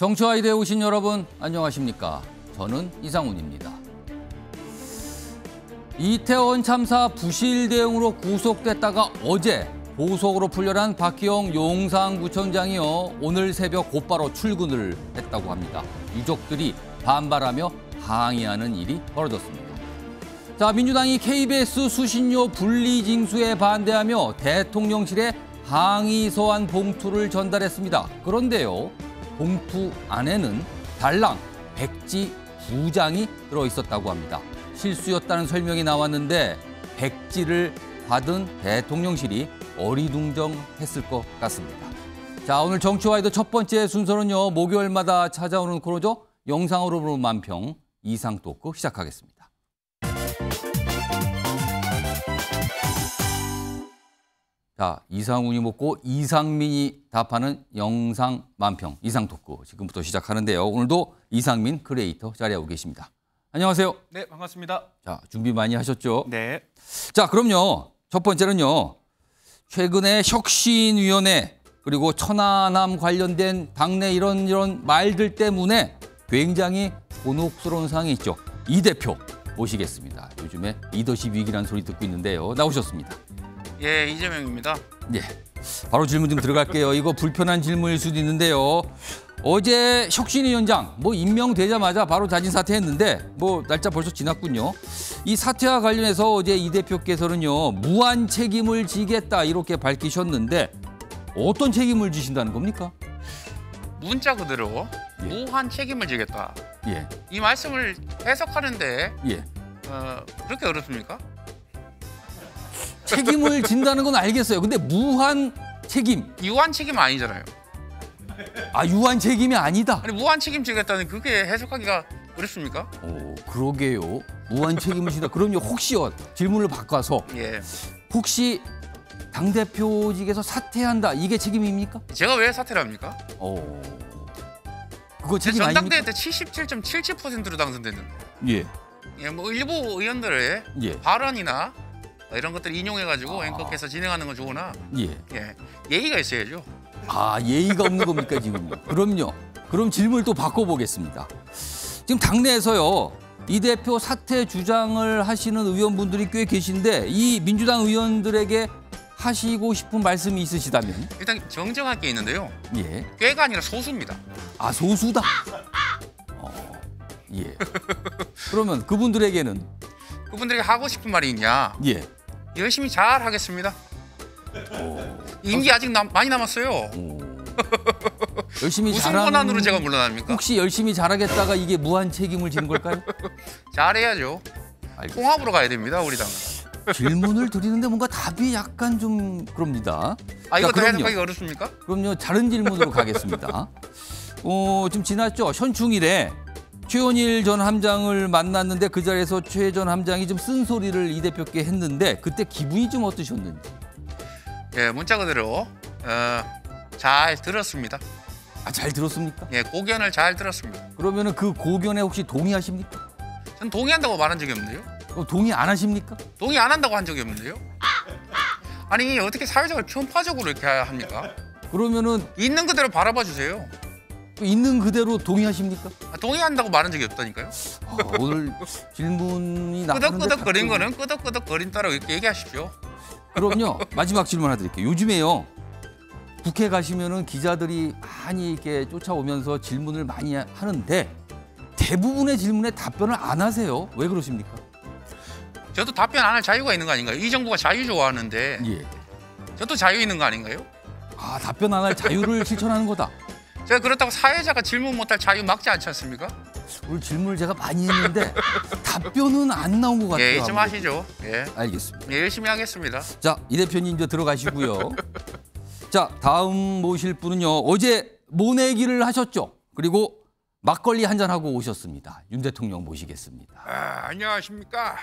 정치와이드에 오신 여러분 안녕하십니까? 저는 이상훈입니다. 이태원 참사 부실 대응으로 구속됐다가 어제 보석으로 풀려난 박희영 용산구청장이요, 오늘 새벽 곧바로 출근을 했다고 합니다. 유족들이 반발하며 항의하는 일이 벌어졌습니다. 자, 민주당이 KBS 수신료 분리징수에 반대하며 대통령실에 항의 서한 봉투를 전달했습니다. 그런데요, 봉투 안에는 달랑 백지 2장이 들어있었다고 합니다. 실수였다는 설명이 나왔는데 백지를 받은 대통령실이 어리둥절했을 것 같습니다. 자, 오늘 정치와이드 첫 번째 순서는요, 목요일마다 찾아오는 코너죠. 영상으로 보는 만평 이상 토크 시작하겠습니다. 자, 이상훈이 묻고 이상민이 답하는 영상 만평 이상 토크 지금부터 시작하는데요. 오늘도 이상민 크리에이터 자리하고 계십니다. 안녕하세요. 네, 반갑습니다. 자, 준비 많이 하셨죠? 네. 자, 그럼요. 첫 번째는요, 최근에 혁신위원회 그리고 천안함 관련된 당내 이런 말들 때문에 굉장히 곤혹스러운 상황이 있죠. 이 대표 모시겠습니다. 요즘에 리더십 위기라는 소리 듣고 있는데요. 나오셨습니다. 예, 이재명입니다. 예, 바로 질문 좀 들어갈게요. 이거 불편한 질문일 수도 있는데요. 어제 혁신위원장 임명되자마자 바로 자진 사퇴했는데 날짜 벌써 지났군요. 이 사퇴와 관련해서 어제 이 대표께서는요, 무한 책임을 지겠다 이렇게 밝히셨는데 어떤 책임을 지신다는 겁니까? 문자 그대로 예. 무한 책임을 지겠다. 예, 이 말씀을 해석하는데 예. 그렇게 어렵습니까? 책임을 진다는 건 알겠어요. 근데 무한 책임. 유한 책임은 아니잖아요. 아, 유한 책임이 아니다. 아니, 무한 책임 지겠다는 그게 해석하기가 어렵습니까? 오, 그러게요. 무한 책임을 진다. 그럼요, 혹시요, 질문을 바꿔서 예. 혹시 당대표직에서 사퇴한다, 이게 책임입니까? 제가 왜 사퇴를 합니까? 그거 제 책임 전당대회 아닙니까? 때 77.77%로 당선됐는데. 예. 예, 일부 의원들의 예. 발언이나 이런 것들 인용해가지고 아. 앵커께서 진행하는 건 좋으나 예. 예의가 있어야죠. 아, 예의가 없는 겁니까, 지금요? 그럼요. 그럼 질문을 또 바꿔보겠습니다. 지금 당내에서요, 이 대표 사퇴 주장을 하시는 의원분들이 꽤 계신데 이 민주당 의원들에게 하시고 싶은 말씀이 있으시다면? 일단 정정할 게 있는데요. 예. 꽤가 아니라 소수입니다. 아, 소수다? 예. 그러면 그분들에게는? 그분들에게 하고 싶은 말이 있냐? 예. 열심히 잘 하겠습니다. 임기 아직 많이 남았어요. 열심히 무슨 잘하는... 권한으로 제가 물러납니까? 혹시 열심히 잘하겠다가 이게 무한 책임을 지는 걸까요? 잘해야죠. 알겠습니다. 통합으로 가야 됩니다, 우리 당은. 질문을 드리는데 뭔가 답이 약간 좀 그럽니다. 이것도 그럼요. 해석하기 어렵습니까? 그럼요, 다른 질문으로 가겠습니다. 좀 지났죠. 현충일에 최원일 전 함장을 만났는데 그 자리에서 최 전 함장이 좀 쓴소리를 이 대표께 했는데 그때 기분이 좀 어떠셨는지? 예, 문자 그대로 잘 들었습니다. 아, 잘 들었습니까? 예, 고견을 잘 들었습니다. 그러면은 그 고견에 혹시 동의하십니까? 전 동의한다고 말한 적이 없는데요. 그럼 동의 안 하십니까? 동의 안 한다고 한 적이 없는데요. 아니, 어떻게 사회적으로 편파적으로 이렇게 합니까? 그러면은 있는 그대로 바라봐 주세요. 또 있는 그대로 동의하십니까? 동의한다고 말한 적이 없다니까요. 오늘 질문이 나가는데 끄덕끄덕거린 거는 끄덕끄덕거린 따라 이렇게 얘기하십시오. 그럼요. 마지막 질문 하나 드릴게요. 요즘에요, 국회 가시면은 기자들이 많이 이렇게 쫓아오면서 질문을 많이 하는데 대부분의 질문에 답변을 안 하세요. 왜 그러십니까? 저도 답변 안 할 자유가 있는 거 아닌가요? 이 정부가 자유 좋아하는데 예. 저도 자유 있는 거 아닌가요? 아, 답변 안 할 자유를 실천하는 거다. 제가 그렇다고 사회자가 질문 못할 자유 막지 않지 않습니까? 오늘 질문을 제가 많이 했는데 답변은 안 나온 것 같아요. 예, 좀 아무래도. 하시죠. 예, 알겠습니다. 예, 열심히 하겠습니다. 자, 이 대표님 이제 들어가시고요. 자, 다음 모실 분은요, 어제 모내기를 하셨죠. 그리고 막걸리 한잔 하고 오셨습니다. 윤 대통령 모시겠습니다. 안녕하십니까.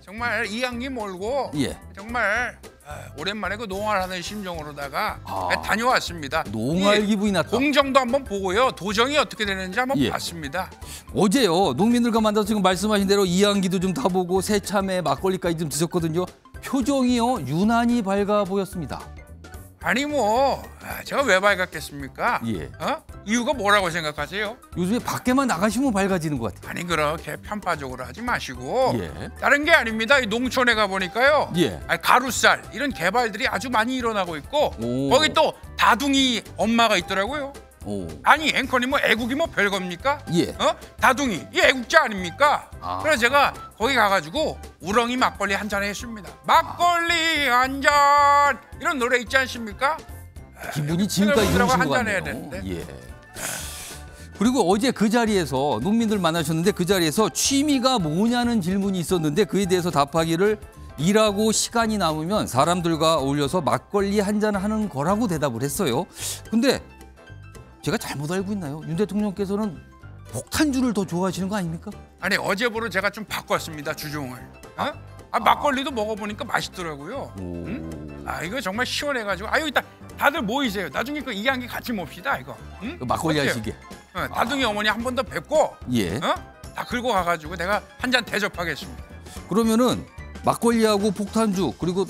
정말 이양기 몰고 예. 정말 오랜만에 그 농활하는 심정으로다가 아. 다녀왔습니다. 농활 이 기분이 났다. 공정도 한번 보고요. 도정이 어떻게 되는지 한번 예. 봤습니다. 어제요, 농민들과 만나서 지금 말씀하신 대로 이양기도 좀 타보고 새참에 막걸리까지 좀 드셨거든요. 표정이요, 유난히 밝아 보였습니다. 아니 뭐 제가 왜 밝았겠습니까? 예. 이유가 뭐라고 생각하세요? 요즘에 밖에만 나가시면 밝아지는 것 같아요. 아니 그렇게 편파적으로 하지 마시고 예. 다른 게 아닙니다. 이 농촌에 가 보니까요. 예. 아니, 가루쌀 이런 개발들이 아주 많이 일어나고 있고 오. 거기 또 다둥이 엄마가 있더라고요. 오. 아니 앵커님 뭐 애국이 뭐 별겁니까? 예. 다둥이 이 애국자 아닙니까? 아. 그래서 제가 거기 가가지고 우렁이 막걸리 한 잔 했습니다. 막걸리 한 잔 이런 노래 있지 않습니까? 기분이 지금까지 그들하고 이러신 것 한잔 해야 같네요. 되는데. 예. 그리고 어제 그 자리에서 농민들 만나셨는데 그 자리에서 취미가 뭐냐는 질문이 있었는데 그에 대해서 답하기를 일하고 시간이 남으면 사람들과 어울려서 막걸리 한 잔 하는 거라고 대답을 했어요. 근데 제가 잘못 알고 있나요? 윤 대통령께서는 폭탄주를 더 좋아하시는 거 아닙니까? 아니 어제부로 제가 좀 바꿨습니다 주종을. 막걸리도 먹어보니까 맛있더라고요. 응? 이거 정말 시원해가지고 아유 일단 다들 모이세요. 나중에 그 이야기 같이 봅시다 이거. 응? 그 막걸리 어때요? 하시게. 다둥이 어머니 한 번 더 뵙고 예. 다 긁고 가가지고 내가 한 잔 대접하겠습니다. 그러면은 막걸리하고 폭탄주 그리고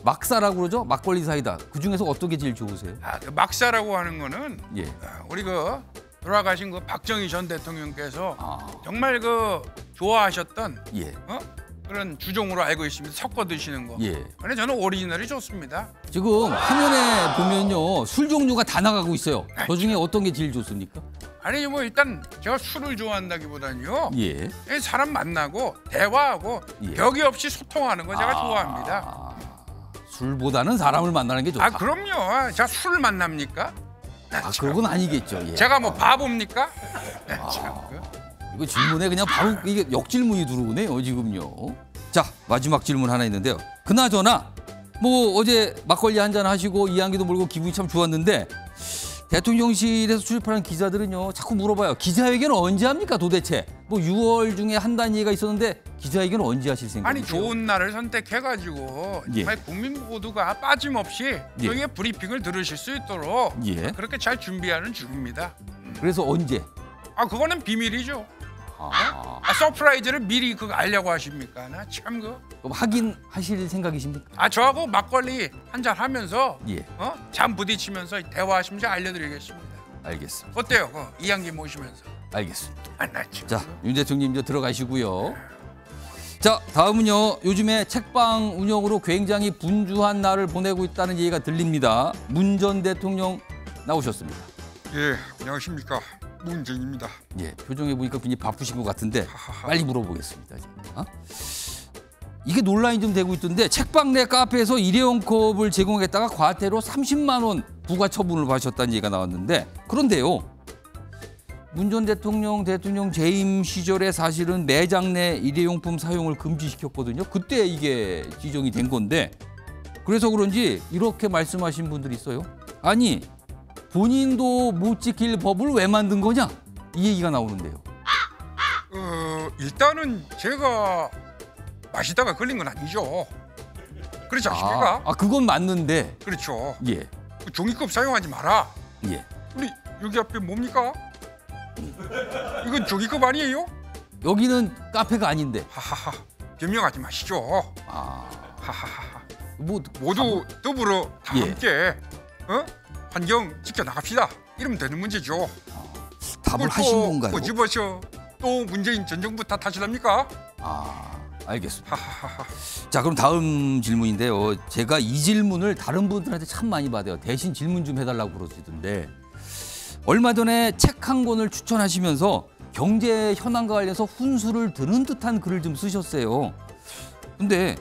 막사라고 그러죠? 막걸리 사이다. 그 중에서 어떤 게 제일 좋으세요? 그 막사라고 하는 거는 예. 우리 그 돌아가신 그 박정희 전 대통령께서 정말 그 좋아하셨던 예. 그런 주종으로 알고 있습니다. 섞어 드시는 거. 예. 근데 저는 오리지널이 좋습니다. 지금 화면에 보면요 술 종류가 다 나가고 있어요. 그 중에 어떤 게 제일 좋습니까? 아니 뭐 일단 제가 술을 좋아한다기보다는요. 예. 사람 만나고 대화하고 예. 벽이 없이 소통하는 거 제가 좋아합니다. 술보다는 사람을 만나는 게 좋다. 그럼요. 제가 술을 만납니까? 그런 건 아니겠죠. 예. 제가 뭐 바보입니까? 참. 이거 질문에 그냥 바로 이게 역질문이 들어오네요 지금요. 자 마지막 질문 하나 있는데요. 그나저나 뭐 어제 막걸리 한잔 하시고 이야기도 물고 기분이 참 좋았는데 대통령실에서 출입하는 기자들은요 자꾸 물어봐요. 기자회견 언제 합니까 도대체? 뭐 6월 중에 한다는 얘기가 있었는데 기자회견 언제 하실 생각이세요? 아니 좋은 날을 선택해가지고 예. 정말 국민 모두가 빠짐없이 예. 저희의 브리핑을 들으실 수 있도록 예. 그렇게 잘 준비하는 중입니다. 그래서 언제? 그거는 비밀이죠. 서프라이즈를 미리 그거 알려고 하십니까? 나 참 그. 그럼 확인하실 생각이십니까? 저하고 막걸리 한잔 하면서 예. 잠 부딪히면서 대화하시면 제가 알려드리겠습니다. 알겠습니다. 어때요? 이양기 모시면서. 알겠습니다. 나 참. 자, 윤 대통령 이제 들어가시고요. 자, 다음은요. 요즘에 책방 운영으로 굉장히 분주한 날을 보내고 있다는 얘기가 들립니다. 문 전 대통령 나오셨습니다. 예, 안녕하십니까. 문재인입니다. 예, 표정에 보니까 굉장히 바쁘신 것 같은데 빨리 물어보겠습니다. 이게 논란이 좀 되고 있던데 책방 내 카페에서 일회용 컵을 제공했다가 과태료 30만 원 부과 처분을 받으셨다는 얘기가 나왔는데 그런데요. 문 전 대통령 재임 시절에 사실은 매장 내 일회용품 사용을 금지시켰거든요. 그때 이게 지정이 된 건데 그래서 그런지 이렇게 말씀하신 분들이 있어요. 아니 본인도 못 지킬 법을 왜 만든 거냐? 이 얘기가 나오는데요. 일단은 제가 마시다가 걸린 건 아니죠. 그렇지 않습니까? 그건 맞는데. 그렇죠. 예. 종이컵 사용하지 마라. 예. 우리 여기 앞에 뭡니까? 이건 종이컵 아니에요? 여기는 카페가 아닌데. 하하하. 변명하지 마시죠. 하하하. 뭐 모두 더불어 다 예. 함께 환경 지켜 나갑시다. 이러면 되는 문제죠. 답을 하신 건가요? 꼬집어서 또 문재인 전 정부 탓하시랍니까? 알겠습니다. 하하하. 자, 그럼 다음 질문인데요. 제가 이 질문을 다른 분들한테 참 많이 받아요. 대신 질문 좀 해달라고 그러시던데 얼마 전에 책 한 권을 추천하시면서 경제 현안과 관련해서 훈수를 드는 듯한 글을 좀 쓰셨어요. 근데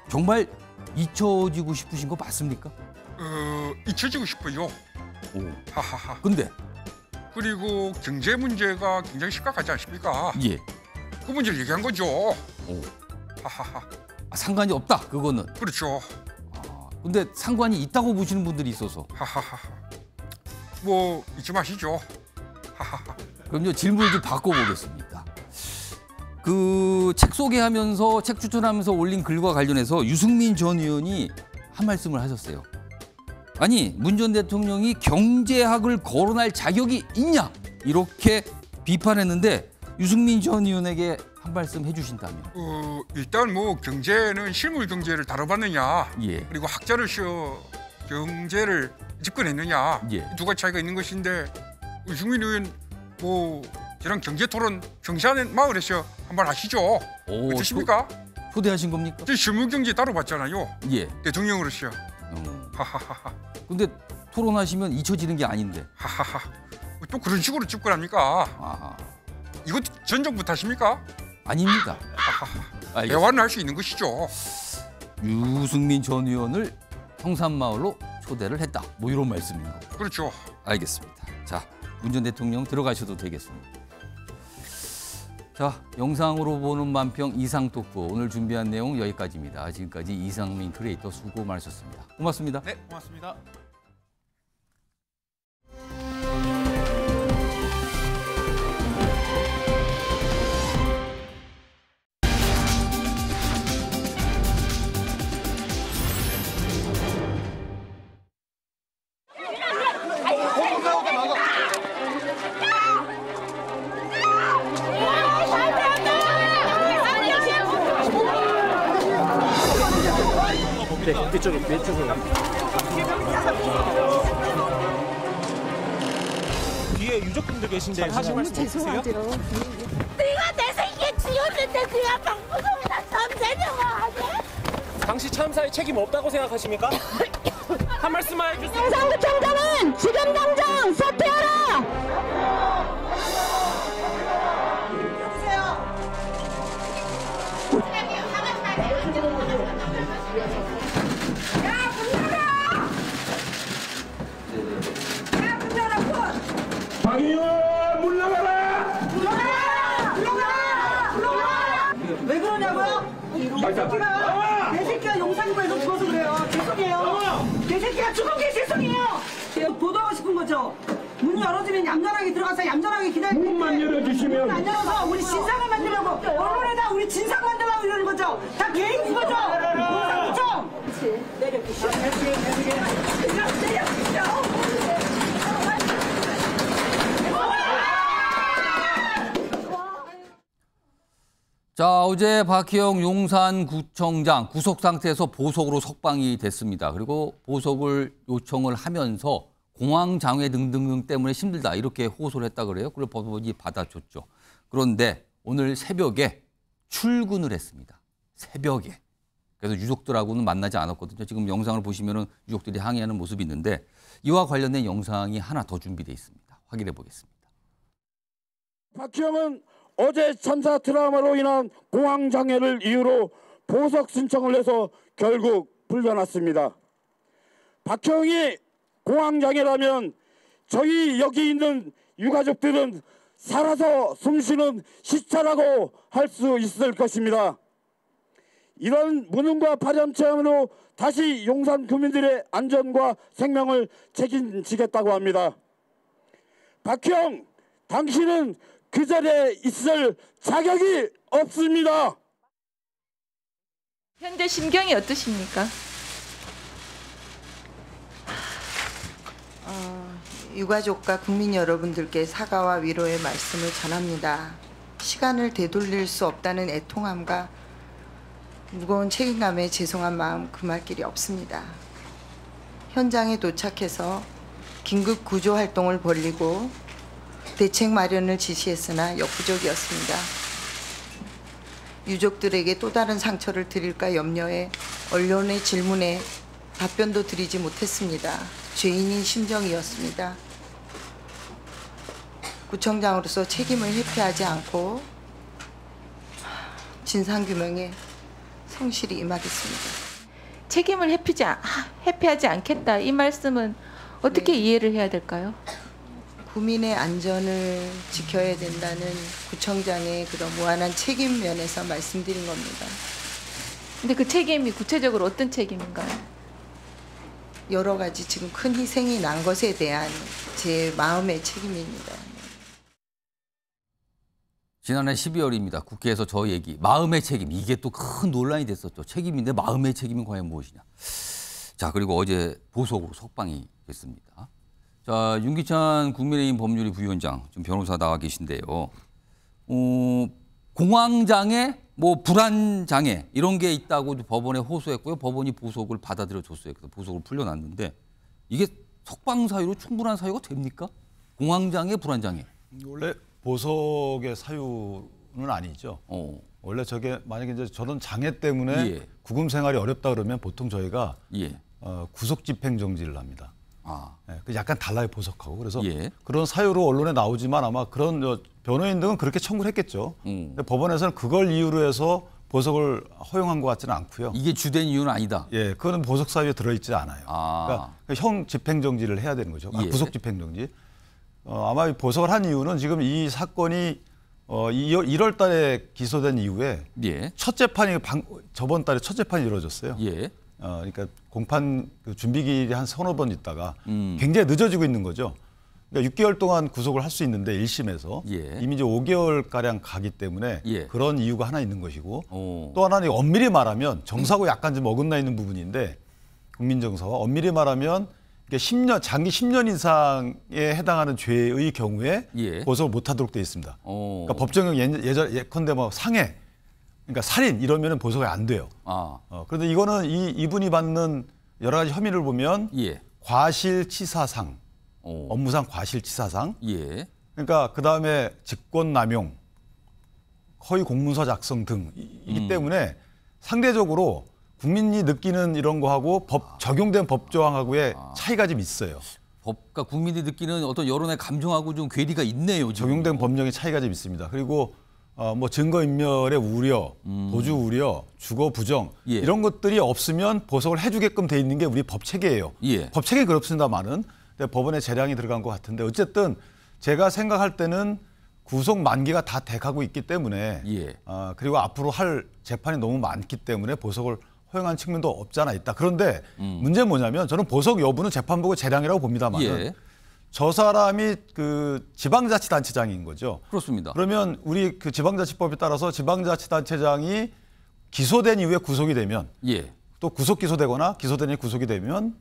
정말 잊혀지고 싶으신 거 맞습니까? 잊혀지고 싶어요. 하하하. 근데 그리고 경제 문제가 굉장히 심각하지 않습니까? 예. 그 문제를 얘기한 거죠. 하하하. 상관이 없다. 그거는. 그렇죠. 근데 상관이 있다고 보시는 분들이 있어서. 하하하. 뭐 잊지 마시죠. 하하하. 그럼요. 질문을 좀 바꿔보겠습니다. 그 책 소개하면서 책 추천하면서 올린 글과 관련해서 유승민 전 의원이 한 말씀을 하셨어요. 아니 문 전 대통령이 경제학을 거론할 자격이 있냐 이렇게 비판했는데 유승민 전 의원에게 한 말씀 해주신다면. 일단 뭐 경제는 실물 경제를 다뤄봤느냐. 예. 그리고 학자를 경제를 집권했느냐 예. 누가 차이가 있는 것인데 유승민 의원 뭐 저랑 경제 토론 경사는 마을에서 한번 하시죠. 어떠십니까? 초대하신 겁니까? 저 실무 경제 따로 봤잖아요. 예. 대통령으로서. 하하하하. 근데 토론하시면 잊혀지는 게 아닌데. 하하하. 또 그런 식으로 집권합니까? 아하. 이것도 전 정부 탓입니까? 아닙니다. 하하하. 대화는 할 수 있는 것이죠. 유승민 전 의원을 성산마을로 초대를 했다. 뭐 이런 말씀인 거고. 그렇죠. 알겠습니다. 자, 문 전 대통령 들어가셔도 되겠습니다. 자, 영상으로 보는 만평 이상 토크 오늘 준비한 내용 여기까지입니다. 지금까지 이상민 크리에이터 수고 많으셨습니다. 고맙습니다. 네, 고맙습니다. 네, 이쪽에 뒤에 유족분들 계신데 하실 말씀 없으세요? 네가 내 생에 지었는데 네가 방구석에다 잠재려고 하네? 당시 참사에 책임 없다고 생각하십니까? 한 말씀만 해주세요. 영상구청장은 지금 당장 사퇴하라! 박의원 물러가라! 왜 그러냐고요? 개새끼가 용산구에서 죽어서 그래요. 죄송해요. 개새끼가 죽은 게 죄송해요. 보도하고 싶은 거죠. 문 열어주면 얌전하게 들어가서 얌전하게 기다리고 문만 열어주시면 안 열어서 우리 진상을 만들려고 언론에다 우리 진상 만들려고 이러는 거죠. 다 개인 그거죠. 용산구청. 내려주시오. 자, 어제 박희영 용산구청장 구속 상태에서 보석으로 석방이 됐습니다. 그리고 보석을 요청을 하면서 공황장애 등등 때문에 힘들다 이렇게 호소를 했다 그래요. 그걸 법원이 받아줬죠. 그런데 오늘 새벽에 출근을 했습니다. 새벽에. 그래서 유족들하고는 만나지 않았거든요. 지금 영상을 보시면 유족들이 항의하는 모습이 있는데 이와 관련된 영상이 하나 더 준비되어 있습니다. 확인해 보겠습니다. 박희영은 어제 참사 트라우마로 인한 공황장애를 이유로 보석 신청을 해서 결국 풀려났습니다. 박희영이 공황장애라면 저희 여기 있는 유가족들은 살아서 숨쉬는 시체라고 할 수 있을 것입니다. 이런 무능과 파렴치함으로 다시 용산 구민들의 안전과 생명을 책임지겠다고 합니다. 박희영, 당신은 그 자리에 있을 자격이 없습니다. 현재 심경이 어떠십니까? 유가족과 국민 여러분들께 사과와 위로의 말씀을 전합니다. 시간을 되돌릴 수 없다는 애통함과 무거운 책임감에 죄송한 마음 금할 길이 없습니다. 현장에 도착해서 긴급 구조 활동을 벌이고 대책 마련을 지시했으나 역부족이었습니다. 유족들에게 또 다른 상처를 드릴까 염려해 언론의 질문에 답변도 드리지 못했습니다. 죄인인 심정이었습니다. 구청장으로서 책임을 회피하지 않고 진상규명에 성실히 임하겠습니다. 책임을 회피하지 않겠다. 이 말씀은 어떻게 이해를 해야 될까요? 국민의 안전을 지켜야 된다는 구청장의 그런 무한한 책임 면에서 말씀드린 겁니다. 근데 그 책임이 구체적으로 어떤 책임인가요? 여러 가지 지금 큰 희생이 난 것에 대한 제 마음의 책임입니다. 지난해 12월입니다. 국회에서 저 얘기, 마음의 책임. 이게 또 큰 논란이 됐었죠. 책임인데 마음의 책임은 과연 무엇이냐. 자, 그리고 어제 보석으로 석방이 됐습니다. 자, 윤기찬 국민의힘 법률위 부위원장, 지금 변호사 나와 계신데요. 공황장애 뭐 불안 장애 이런 게 있다고 법원에 호소했고요. 법원이 보석을 받아들여 줬어요. 그래서 보석을 풀려났는데 이게 석방 사유로 충분한 사유가 됩니까? 공황 장애, 불안 장애. 원래 보석의 사유는 아니죠. 원래 저게 만약에 이제 저런 장애 때문에 예. 구금 생활이 어렵다 그러면 보통 저희가 예. 구속 집행 정지를 합니다. 아. 네, 약간 달라요 보석하고. 그래서 예. 그런 사유로 언론에 나오지만 아마 그런 변호인 등은 그렇게 청구를 했겠죠. 근데 법원에서는 그걸 이유로 해서 보석을 허용한 것 같지는 않고요. 이게 주된 이유는 아니다. 예, 그거는 보석 사유에 들어있지 않아요. 그러니까 형 집행 정지를 해야 되는 거죠. 예. 구속 집행 정지. 아마 보석을 한 이유는 지금 이 사건이 1월 달에 기소된 이후에 예. 첫 재판이 저번 달에 첫 재판이 이루어졌어요. 예. 그러니까 공판 준비기일이 한 서너 번 있다가 굉장히 늦어지고 있는 거죠. 그러니까 6개월 동안 구속을 할 수 있는데 1심에서 예. 이미 이제 5개월 가량 가기 때문에 예. 그런 이유가 하나 있는 것이고 또 하나는 엄밀히 말하면 정사고 약간 좀 어긋나 있는 부분인데 국민정서와 엄밀히 말하면 이게 10년 장기 10년 이상에 해당하는 죄의 경우에 예. 보석을 못하도록 되어 있습니다. 그러니까 법정형 예컨대 뭐 상해, 그러니까 살인 이러면은 보석이 안 돼요. 그런데 이거는 이분이 받는 여러 가지 혐의를 보면 예. 과실치사상, 업무상 과실치사상, 예. 그러니까 그 다음에 직권남용, 허위 공문서 작성 등이기 때문에 상대적으로 국민이 느끼는 이런 거하고 적용된 법 조항하고의 차이가 좀 있어요. 법과 국민이 느끼는 어떤 여론의 감정하고 좀 괴리가 있네요. 지금. 적용된 법령의 차이가 좀 있습니다. 그리고 뭐 증거인멸의 우려, 도주 우려, 주거 부정 예. 이런 것들이 없으면 보석을 해주게끔 돼 있는 게 우리 법 체계예요. 예. 법 체계 그렇습니다만은 법원에 재량이 들어간 것 같은데 어쨌든 제가 생각할 때는 구속 만기가 다 돼가고 있기 때문에 예. 그리고 앞으로 할 재판이 너무 많기 때문에 보석을 허용한 측면도 없지 않아 있다. 그런데 문제는 뭐냐면 저는 보석 여부는 재판부의 재량이라고 봅니다만 예. 저 사람이 그 지방자치단체장인 거죠. 그렇습니다. 그러면 우리 그 지방자치법에 따라서 지방자치단체장이 기소된 이후에 구속이 되면 예. 또 구속 기소되거나 기소된 구속이 되면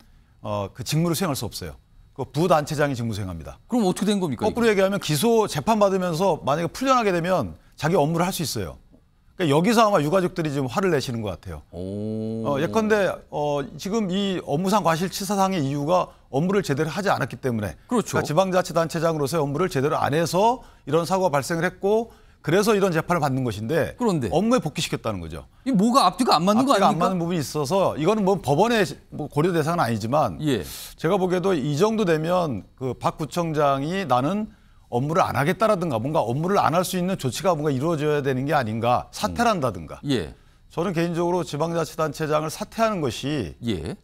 그 직무를 수행할 수 없어요. 그 부단체장이 직무 수행합니다. 그럼 어떻게 된 겁니까? 거꾸로 얘기하면 기소 재판 받으면서 만약에 풀려나게 되면 자기 업무를 할 수 있어요. 그러니까 여기서 아마 유가족들이 좀 화를 내시는 것 같아요. 예컨대 지금 이 업무상 과실치사상의 이유가 업무를 제대로 하지 않았기 때문에 그렇죠. 그러니까 지방자치단체장으로서의 업무를 제대로 안 해서 이런 사고가 발생을 했고 그래서 이런 재판을 받는 것인데 그런데 업무에 복귀시켰다는 거죠. 이 뭐가 앞뒤가 안 맞는 거 앞뒤가 아닙니까? 안 맞는 부분이 있어서 이거는 뭐 법원의 뭐 고려 대상은 아니지만 예. 제가 보기에도 이 정도 되면 그 박 구청장이 나는 업무를 안 하겠다라든가 뭔가 업무를 안 할 수 있는 조치가 뭔가 이루어져야 되는 게 아닌가, 사퇴를 한다든가. 예. 저는 개인적으로 지방자치단체장을 사퇴하는 것이 예.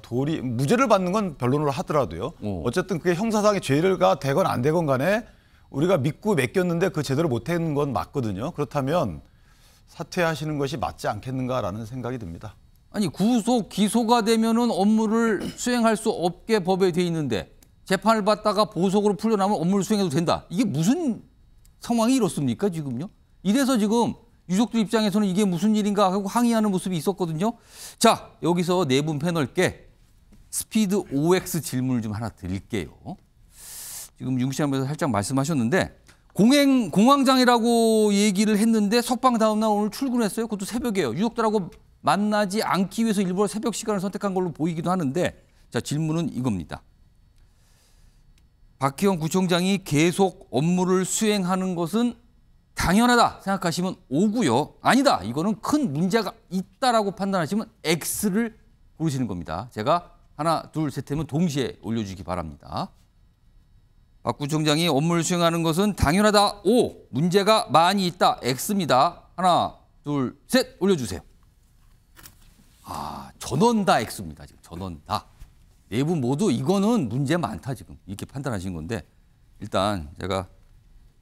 도리 무죄를 받는 건 변론으로 하더라도요. 어쨌든 그게 형사상의 죄가 되건 안 되건 간에 우리가 믿고 맡겼는데 그 제대로 못하는 건 맞거든요. 그렇다면 사퇴하시는 것이 맞지 않겠는가라는 생각이 듭니다. 아니 구속 기소가 되면은 업무를 수행할 수 없게 법에 돼 있는데 재판을 받다가 보석으로 풀려나면 업무를 수행해도 된다. 이게 무슨 상황이 이렇습니까 지금요? 이래서 지금 유족들 입장에서는 이게 무슨 일인가 하고 항의하는 모습이 있었거든요. 자, 여기서 네 분 패널께 스피드 OX 질문을 좀 하나 드릴게요. 지금 윤 시장님께서 살짝 말씀하셨는데 공황장애라고 얘기를 했는데 석방 다음 날 오늘 출근했어요. 그것도 새벽이에요. 유족들하고 만나지 않기 위해서 일부러 새벽 시간을 선택한 걸로 보이기도 하는데 자, 질문은 이겁니다. 박희영 구청장이 계속 업무를 수행하는 것은 당연하다 생각하시면 O고요. 아니다. 이거는 큰 문제가 있다라고 판단하시면 X를 고르시는 겁니다. 제가 하나, 둘, 셋 하면 동시에 올려주기 바랍니다. 박 구청장이 업무를 수행하는 것은 당연하다. O. 문제가 많이 있다. X입니다. 하나, 둘, 셋 올려주세요. 전원 다 X입니다. 지금 전원 다. 네 분 모두 이거는 문제 많다 지금 이렇게 판단하신 건데 일단 제가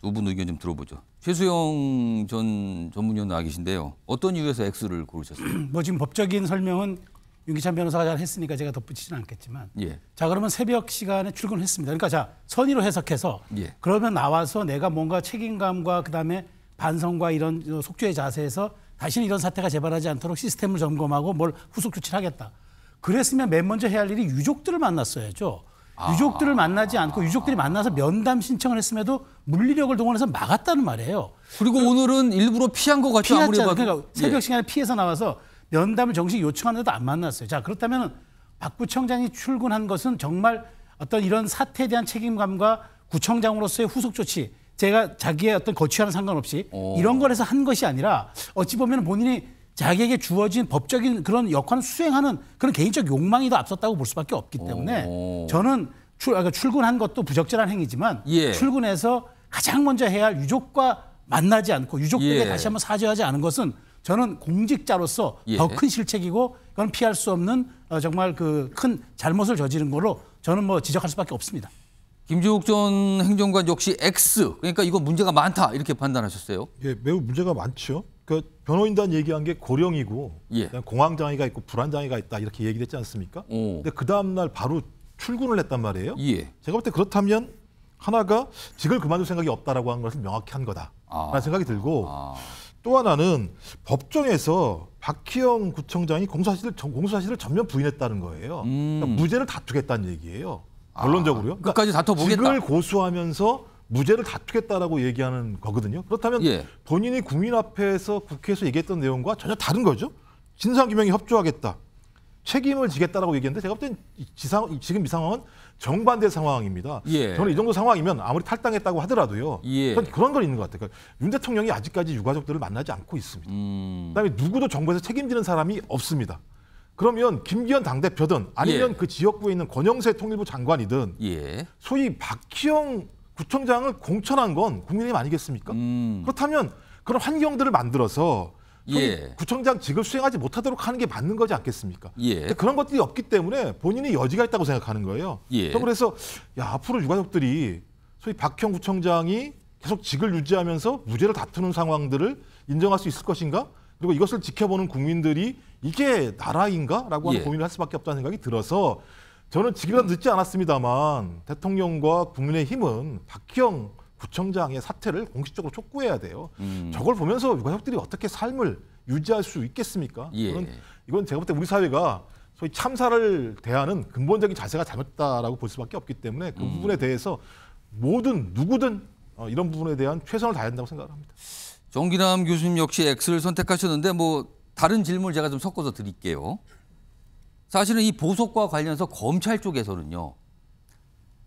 두 분 의견 좀 들어보죠. 최수영 전 전문위원 나와 계신데요. 어떤 이유에서 X를 고르셨어요? 뭐 지금 법적인 설명은 윤기찬 변호사가 잘 했으니까 제가 덧붙이지는 않겠지만 예. 자 그러면 새벽 시간에 출근했습니다. 그러니까 자 선의로 해석해서 예. 그러면 나와서 내가 뭔가 책임감과 그다음에 반성과 이런 속죄의 자세에서 다시는 이런 사태가 재발하지 않도록 시스템을 점검하고 뭘 후속 조치를 하겠다. 그랬으면 맨 먼저 해야 할 일이 유족들을 만났어야죠. 유족들을 만나지 않고 유족들이 만나서 면담 신청을 했음에도 물리력을 동원해서 막았다는 말이에요. 그리고 오늘은 일부러 피한 것 같죠. 아무리 봐도. 그러니까 새벽 시간에 피해서 나와서 면담을 정식 요청하는데도 안 만났어요. 자, 그렇다면 박 부청장이 출근한 것은 정말 어떤 이런 사태에 대한 책임감과 구청장으로서의 후속 조치, 제가 자기의 어떤 거취와는 상관없이 이런 걸 해서 한 것이 아니라 어찌 보면 본인이 자기에게 주어진 법적인 그런 역할을 수행하는 그런 개인적 욕망이 더 앞섰다고 볼 수밖에 없기 때문에 저는 출근한 것도 부적절한 행위지만 출근해서 가장 먼저 해야 할 유족과 만나지 않고 유족들에게 다시 한번 사죄하지 않은 것은 저는 공직자로서 더 큰 실책이고 그건 피할 수 없는 정말 그 큰 잘못을 저지른 걸로 저는 뭐 지적할 수밖에 없습니다. 김지욱 전 행정관 역시 X, 그러니까 이거 문제가 많다 이렇게 판단하셨어요? 예, 매우 문제가 많죠. 그 변호인단 얘기한 게 고령이고 공황장애가 있고 불안장애가 있다 이렇게 얘기를 했지 않습니까? 근데 그 다음 날 바로 출근을 했단 말이에요. 제가 볼 때 그렇다면 하나가 직을 그만둘 생각이 없다라고 한 것을 명확히 한 거다라는 생각이 들고 또 하나는 법정에서 박희영 구청장이 공소사실을 전면 부인했다는 거예요. 그러니까 무죄를 다투겠다는 얘기예요. 결론적으로요. 그러니까 끝까지 다퉈보겠다. 직을 고수하면서 무죄를 다투겠다라고 얘기하는 거거든요. 그렇다면 본인이 국민 앞에서 국회에서 얘기했던 내용과 전혀 다른 거죠. 진상규명에 협조하겠다. 책임을 지겠다라고 얘기했는데 제가 볼 땐 지금 이 상황은 정반대 상황입니다. 저는 이 정도 상황이면 아무리 탈당했다고 하더라도요. 저는 그런 건 있는 것 같아요. 그러니까 윤 대통령이 아직까지 유가족들을 만나지 않고 있습니다. 그다음에 누구도 정부에서 책임지는 사람이 없습니다. 그러면 김기현 당대표든 아니면 그 지역구에 있는 권영세 통일부 장관이든 소위 박희영 구청장을 공천한 건 국민의힘 아니겠습니까? 그렇다면 그런 환경들을 만들어서 구청장 직을 수행하지 못하도록 하는 게 맞는 거지 않겠습니까? 근데 그런 것들이 없기 때문에 본인이 여지가 있다고 생각하는 거예요. 그래서 앞으로 유가족들이 소위 박희영 구청장이 계속 직을 유지하면서 무죄를 다투는 상황들을 인정할 수 있을 것인가? 그리고 이것을 지켜보는 국민들이 이게 나라인가라고 하는 고민을 할 수밖에 없다는 생각이 들어서 저는 지금은 늦지 않았습니다만 대통령과 국민의힘은 박희영 구청장의 사퇴를 공식적으로 촉구해야 돼요. 저걸 보면서 유가족들이 어떻게 삶을 유지할 수 있겠습니까? 이건 제가 볼 때 우리 사회가 소위 참사를 대하는 근본적인 자세가 잘못됐다라고 볼 수밖에 없기 때문에 그 부분에 대해서 누구든 이런 부분에 대한 최선을 다해야 된다고 생각을 합니다. 정기남 교수님 역시 X를 선택하셨는데 뭐 다른 질문을 제가 좀 섞어서 드릴게요. 사실은 이 보석과 관련해서 검찰 쪽에서는요.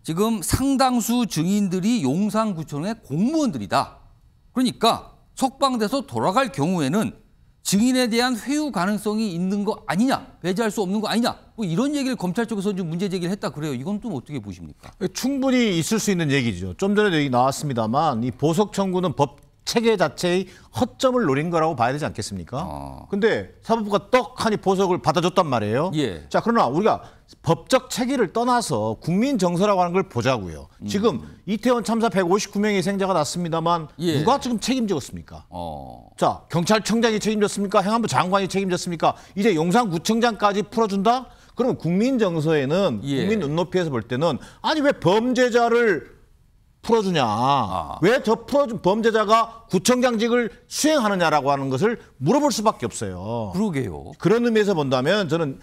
지금 상당수 증인들이 용산구청의 공무원들이다. 그러니까 석방돼서 돌아갈 경우에는 증인에 대한 회유 가능성이 있는 거 아니냐, 배제할 수 없는 거 아니냐, 뭐 이런 얘기를 검찰 쪽에서 좀 문제 제기를 했다 그래요. 이건 좀 어떻게 보십니까? 충분히 있을 수 있는 얘기죠. 좀 전에도 얘기 나왔습니다만 이 보석 청구는 법 체계 자체의 허점을 노린 거라고 봐야 되지 않겠습니까? 근데 사법부가 떡하니 보석을 받아줬단 말이에요. 자, 그러나 우리가 법적 체계를 떠나서 국민 정서라고 하는 걸 보자고요. 지금 이태원 참사 159명의 희생자가 났습니다만 누가 지금 책임졌습니까? 자, 경찰청장이 책임졌습니까? 행안부 장관이 책임졌습니까? 이제 용산구청장까지 풀어준다? 그러면 국민 정서에는 국민 눈높이에서 볼 때는 아니 왜 범죄자를 풀어주냐. 왜 저 풀어준 범죄자가 구청장직을 수행하느냐라고 하는 것을 물어볼 수밖에 없어요. 그러게요. 그런 의미에서 본다면 저는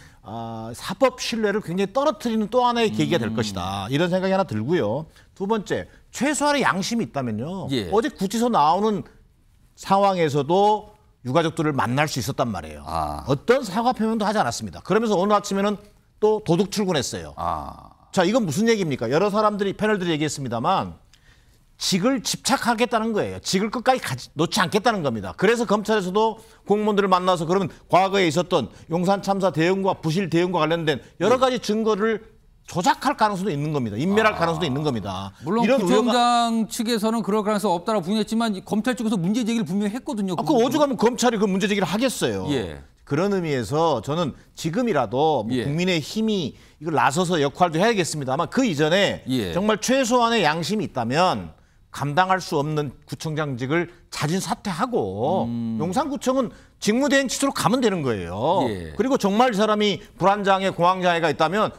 사법 신뢰를 굉장히 떨어뜨리는 또 하나의 계기가 될 것이다. 이런 생각이 하나 들고요. 두 번째, 최소한의 양심이 있다면요. 어제 구치소 나오는 상황에서도 유가족들을 만날 수 있었단 말이에요. 어떤 사과 표명도 하지 않았습니다. 그러면서 오늘 아침에는 또 도둑 출근했어요. 자, 이건 무슨 얘기입니까? 여러 사람들이 패널들이 얘기했습니다만 직을 집착하겠다는 거예요. 직을 끝까지 놓지 않겠다는 겁니다. 그래서 검찰에서도 공무원들을 만나서 그러면 과거에 있었던 용산 참사 대응과 부실 대응과 관련된 여러 가지 증거를 조작할 가능성도 있는 겁니다. 인멸할 가능성도 있는 겁니다. 물론 이런 구청장 측에서는 그럴 가능성 없다라고 부인했지만 검찰 쪽에서 문제 제기를 분명히 했거든요. 그 오죽하면 검찰이 그 문제 제기를 하겠어요. 그런 의미에서 저는 지금이라도 국민의 힘이 이걸 나서서 역할도 해야겠습니다만 그 이전에 정말 최소한의 양심이 있다면 감당할 수 없는 구청장직을 자진 사퇴하고 용산구청은 직무대행 취소로 가면 되는 거예요. 그리고 정말 이 사람이 불안장애, 공황장애가 있다면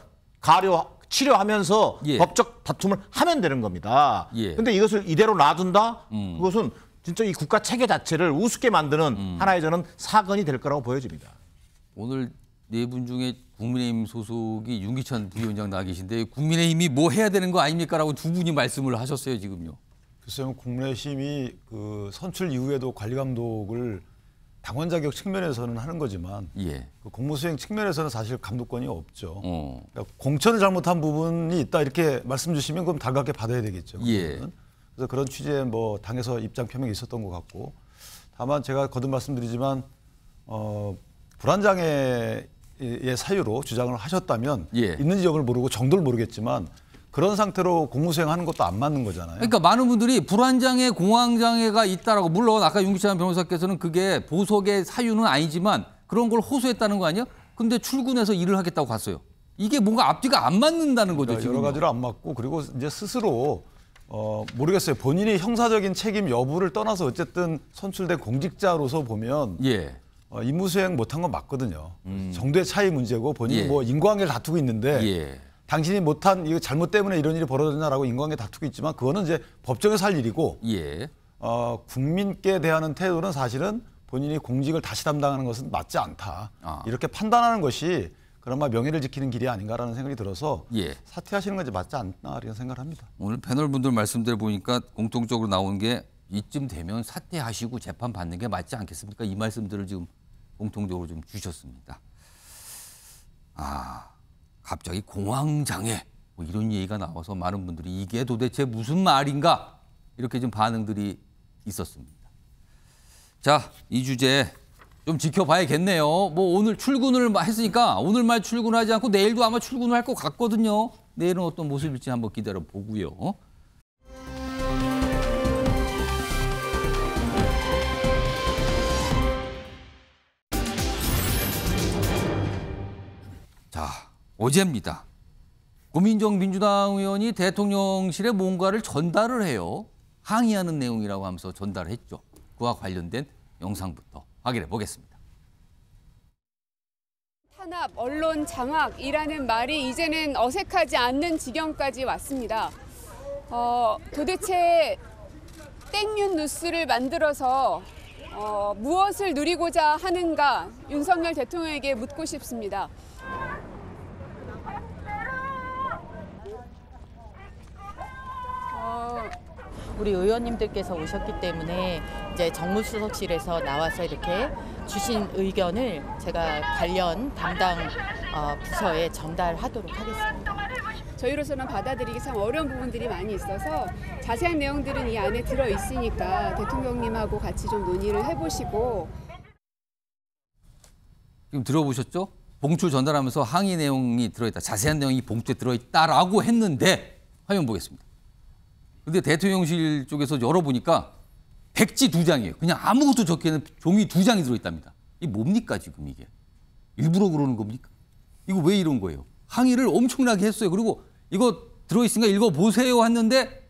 치료하면서 법적 다툼을 하면 되는 겁니다. 근데 이것을 이대로 놔둔다? 그것은 진짜 이 국가 체계 자체를 우습게 만드는 하나의 저는 사건이 될 거라고 보여집니다. 오늘 네 분 중에 국민의힘 소속이 윤기찬 부위원장 나와 계신데 국민의힘이 뭐 해야 되는 거 아닙니까라고 두 분이 말씀을 하셨어요 지금요. 글쎄요, 국민의힘이 그 선출 이후에도 관리 감독을 당원 자격 측면에서는 하는 거지만 그 공무수행 측면에서는 사실 감독권이 없죠. 그러니까 공천을 잘못한 부분이 있다 이렇게 말씀 주시면 그럼 달갑게 받아야 되겠죠. 그래서 그런 취지의 뭐 당에서 입장 표명이 있었던 것 같고, 다만 제가 거듭 말씀드리지만 불안장애의 사유로 주장을 하셨다면 있는지 여부를 모르고 정도를 모르겠지만 그런 상태로 공무수행하는 것도 안 맞는 거잖아요. 그러니까 많은 분들이 불안장애, 공황장애가 있다라고, 물론 아까 윤기찬 변호사께서는 그게 보석의 사유는 아니지만 그런 걸 호소했다는 거 아니야? 근데 출근해서 일을 하겠다고 갔어요. 이게 뭔가 앞뒤가 안 맞는다는 거죠. 그러니까 지금 여러 가지로 안 맞고, 그리고 이제 스스로 모르겠어요. 본인이 형사적인 책임 여부를 떠나서 어쨌든 선출된 공직자로서 보면 임무수행 못한 건 맞거든요. 정도의 차이 문제고 본인이 뭐 인과관계를 다투고 있는데 당신이 못한 이거 잘못 때문에 이런 일이 벌어졌냐라고 인과관계 다투고 있지만 그거는 이제 법정에서 할 일이고 국민께 대하는 태도는 사실은 본인이 공직을 다시 담당하는 것은 맞지 않다. 이렇게 판단하는 것이 그나마 명예를 지키는 길이 아닌가라는 생각이 들어서 사퇴하시는 것이 맞지 않나 이런 생각을 합니다. 오늘 패널 분들 말씀들 보니까 공통적으로 나오는 게 이쯤 되면 사퇴하시고 재판 받는 게 맞지 않겠습니까? 이 말씀들을 지금 공통적으로 좀 주셨습니다. 갑자기 공황장애 뭐 이런 얘기가 나와서 많은 분들이 이게 도대체 무슨 말인가 이렇게 좀 반응들이 있었습니다. 자, 이 주제 좀 지켜봐야겠네요. 뭐 오늘 출근을 했으니까 오늘만 출근하지 않고 내일도 아마 출근을 할 것 같거든요. 내일은 어떤 모습일지 한번 기다려 보고요. 자, 어제입니다. 고민정 민주당 의원이 대통령실에 뭔가를 전달을 해요. 항의하는 내용이라고 하면서 전달을 했죠. 그와 관련된 영상부터 확인해 보겠습니다. 탄압, 언론 장악이라는 말이 이제는 어색하지 않는 지경까지 왔습니다. 도대체 땡뉴 뉴스를 만들어서 무엇을 누리고자 하는가 윤석열 대통령에게 묻고 싶습니다. 우리 의원님들께서 오셨기 때문에 이제 정무수석실에서 나와서 이렇게 주신 의견을 제가 관련 담당 부서에 전달하도록 하겠습니다. 저희로서는 받아들이기 참 어려운 부분들이 많이 있어서 자세한 내용들은 이 안에 들어 있으니까 대통령님하고 같이 좀 논의를 해보시고. 지금 들어보셨죠? 봉투 전달하면서 항의 내용이 들어있다. 자세한 내용이 봉투에 들어있다라고 했는데 화면 보겠습니다. 근데 대통령실 쪽에서 열어보니까 백지 2장이에요. 그냥 아무것도 적혀 있는 종이 2장이 들어있답니다. 이게 뭡니까 지금 이게? 일부러 그러는 겁니까? 이거 왜 이런 거예요? 항의를 엄청나게 했어요. 그리고 이거 들어있으니까 읽어보세요 했는데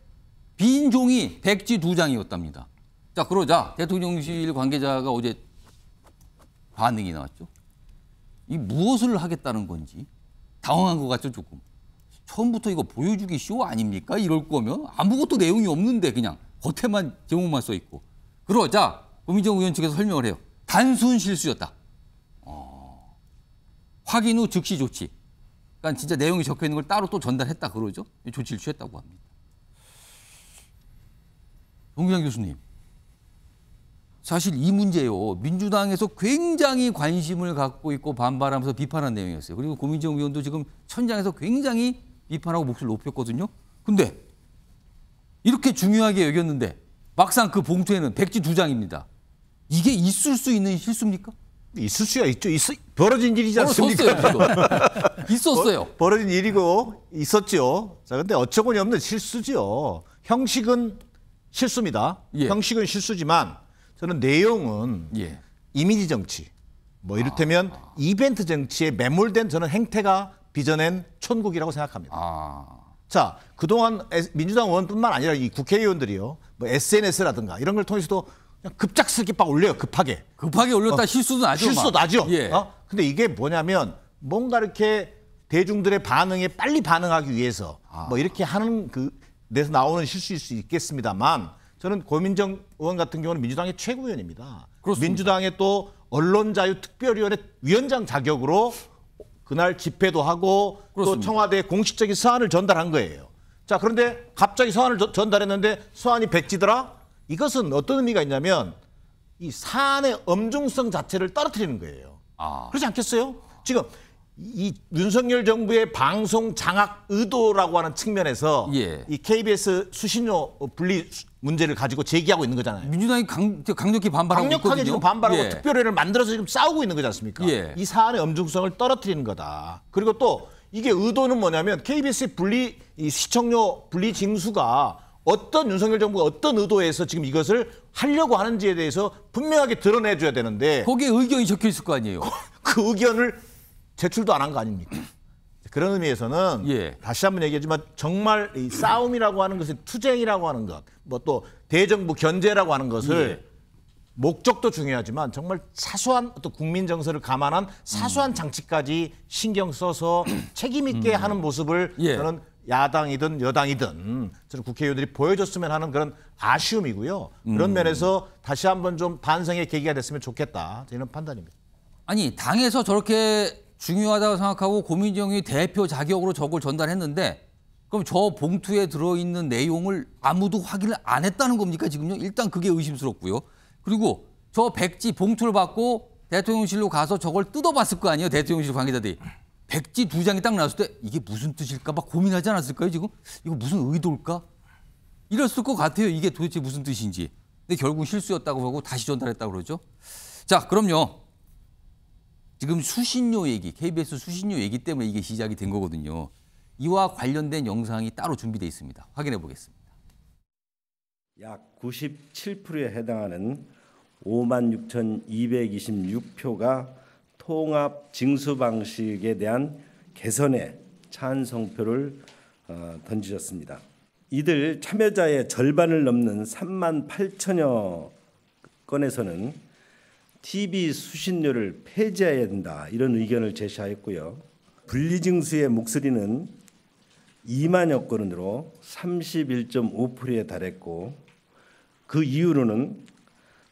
빈 종이 백지 2장이었답니다. 자, 그러자 대통령실 관계자가 어제 반응이 나왔죠. 이 무엇을 하겠다는 건지 당황한 것 같죠, 조금. 처음부터 이거 보여주기 쇼 아닙니까? 이럴 거면 아무것도 내용이 없는데 그냥 겉에만 제목만 써 있고. 그러자 고민정 의원 측에서 설명을 해요. 단순 실수였다. 확인 후 즉시 조치. 그러니까 진짜 내용이 적혀 있는 걸 따로 또 전달했다 그러죠. 조치를 취했다고 합니다. 정기장 교수님. 사실 이 문제요. 민주당에서 굉장히 관심을 갖고 있고 반발하면서 비판한 내용이었어요. 그리고 고민정 의원도 지금 천장에서 굉장히 비판하고 목소리를 높였거든요. 근데 이렇게 중요하게 여겼는데 막상 그 봉투에는 백지 2장입니다. 이게 있을 수 있는 실수입니까? 있을 수야 있죠. 벌어진 일이지 않습니까? 있었어요. 벌어진 일이고 있었죠. 자, 근데 어처구니 없는 실수죠. 형식은 실수입니다. 형식은 실수지만 저는 내용은 이미지 정치, 뭐 이를테면 이벤트 정치에 매몰된 저는 행태가 빚어낸 천국이라고 생각합니다. 자, 그동안 민주당 의원뿐만 아니라 이 국회의원들이요, 뭐 SNS라든가 이런 걸 통해서도 그냥 급작스럽게 막 올려요, 급하게. 급하게 올렸다 실수도 나죠. 실수도 나죠. 근데 이게 뭐냐면 뭔가 이렇게 대중들의 반응에 빨리 반응하기 위해서 뭐 이렇게 하는 그 데서 나오는 실수일 수 있겠습니다만 저는 고민정 의원 같은 경우는 민주당의 최고위원입니다. 그렇습니다. 민주당의 또 언론자유특별위원회 위원장 자격으로 그날 집회도 하고 그렇습니다. 또 청와대에 공식적인 서한을 전달한 거예요. 자, 그런데 갑자기 서한을 전달했는데 서한이 백지더라? 이것은 어떤 의미가 있냐면 이 사안의 엄중성 자체를 떨어뜨리는 거예요. 그렇지 않겠어요? 지금 이 윤석열 정부의 방송 장악 의도라고 하는 측면에서 이 KBS 수신료 분리 문제를 가지고 제기하고 있는 거잖아요. 민주당이 강력히 반발하고 있거든요. 강력하게 지금 반발하고 예. 특별회를 만들어서 지금 싸우고 있는 거지 않습니까? 예. 이 사안의 엄중성을 떨어뜨리는 거다. 그리고 또 이게 의도는 뭐냐면 KBS 이 시청료 분리 징수가 어떤 윤석열 정부가 어떤 의도에서 지금 이것을 하려고 하는지에 대해서 분명하게 드러내줘야 되는데 거기에 의견이 적혀 있을 거 아니에요. 그 의견을 제출도 안 한 거 아닙니까? 그런 의미에서는 다시 한번 얘기하지만 정말 이 싸움이라고 하는 것은 투쟁이라고 하는 것, 뭐 또 대정부 견제라고 하는 것을 목적도 중요하지만 정말 사소한 어떤 국민 정서를 감안한 사소한 장치까지 신경 써서 책임 있게 하는 모습을 저는 야당이든 여당이든 저는 국회의원들이 보여줬으면 하는 그런 아쉬움이고요. 그런 면에서 다시 한번 좀 반성의 계기가 됐으면 좋겠다. 이런 판단입니다. 아니 당에서 저렇게 중요하다고 생각하고 고민정이 대표 자격으로 저걸 전달했는데 그럼 저 봉투에 들어있는 내용을 아무도 확인을 안 했다는 겁니까 지금요? 일단 그게 의심스럽고요. 그리고 저 백지 봉투를 받고 대통령실로 가서 저걸 뜯어봤을 거 아니에요? 대통령실 관계자들이. 백지 2장이 딱 나왔을 때 이게 무슨 뜻일까 막 고민하지 않았을까요 지금? 이거 무슨 의도일까? 이랬을 것 같아요. 이게 도대체 무슨 뜻인지. 근데 결국 실수였다고 하고 다시 전달했다고 그러죠. 자, 그럼요. 지금 수신료 얘기, KBS 수신료 얘기 때문에 이게 시작이 된 거거든요. 이와 관련된 영상이 따로 준비되어 있습니다. 확인해 보겠습니다. 약 97%에 해당하는 56,226표가 통합 징수 방식에 대한 개선에 찬성표를 던지셨습니다. 이들 참여자의 절반을 넘는 3만 8천여 건에서는 TV 수신료를 폐지해야 된다 이런 의견을 제시하였고요. 분리징수의 목소리는 2만여 건으로 31.5%에 달했고 그 이유로는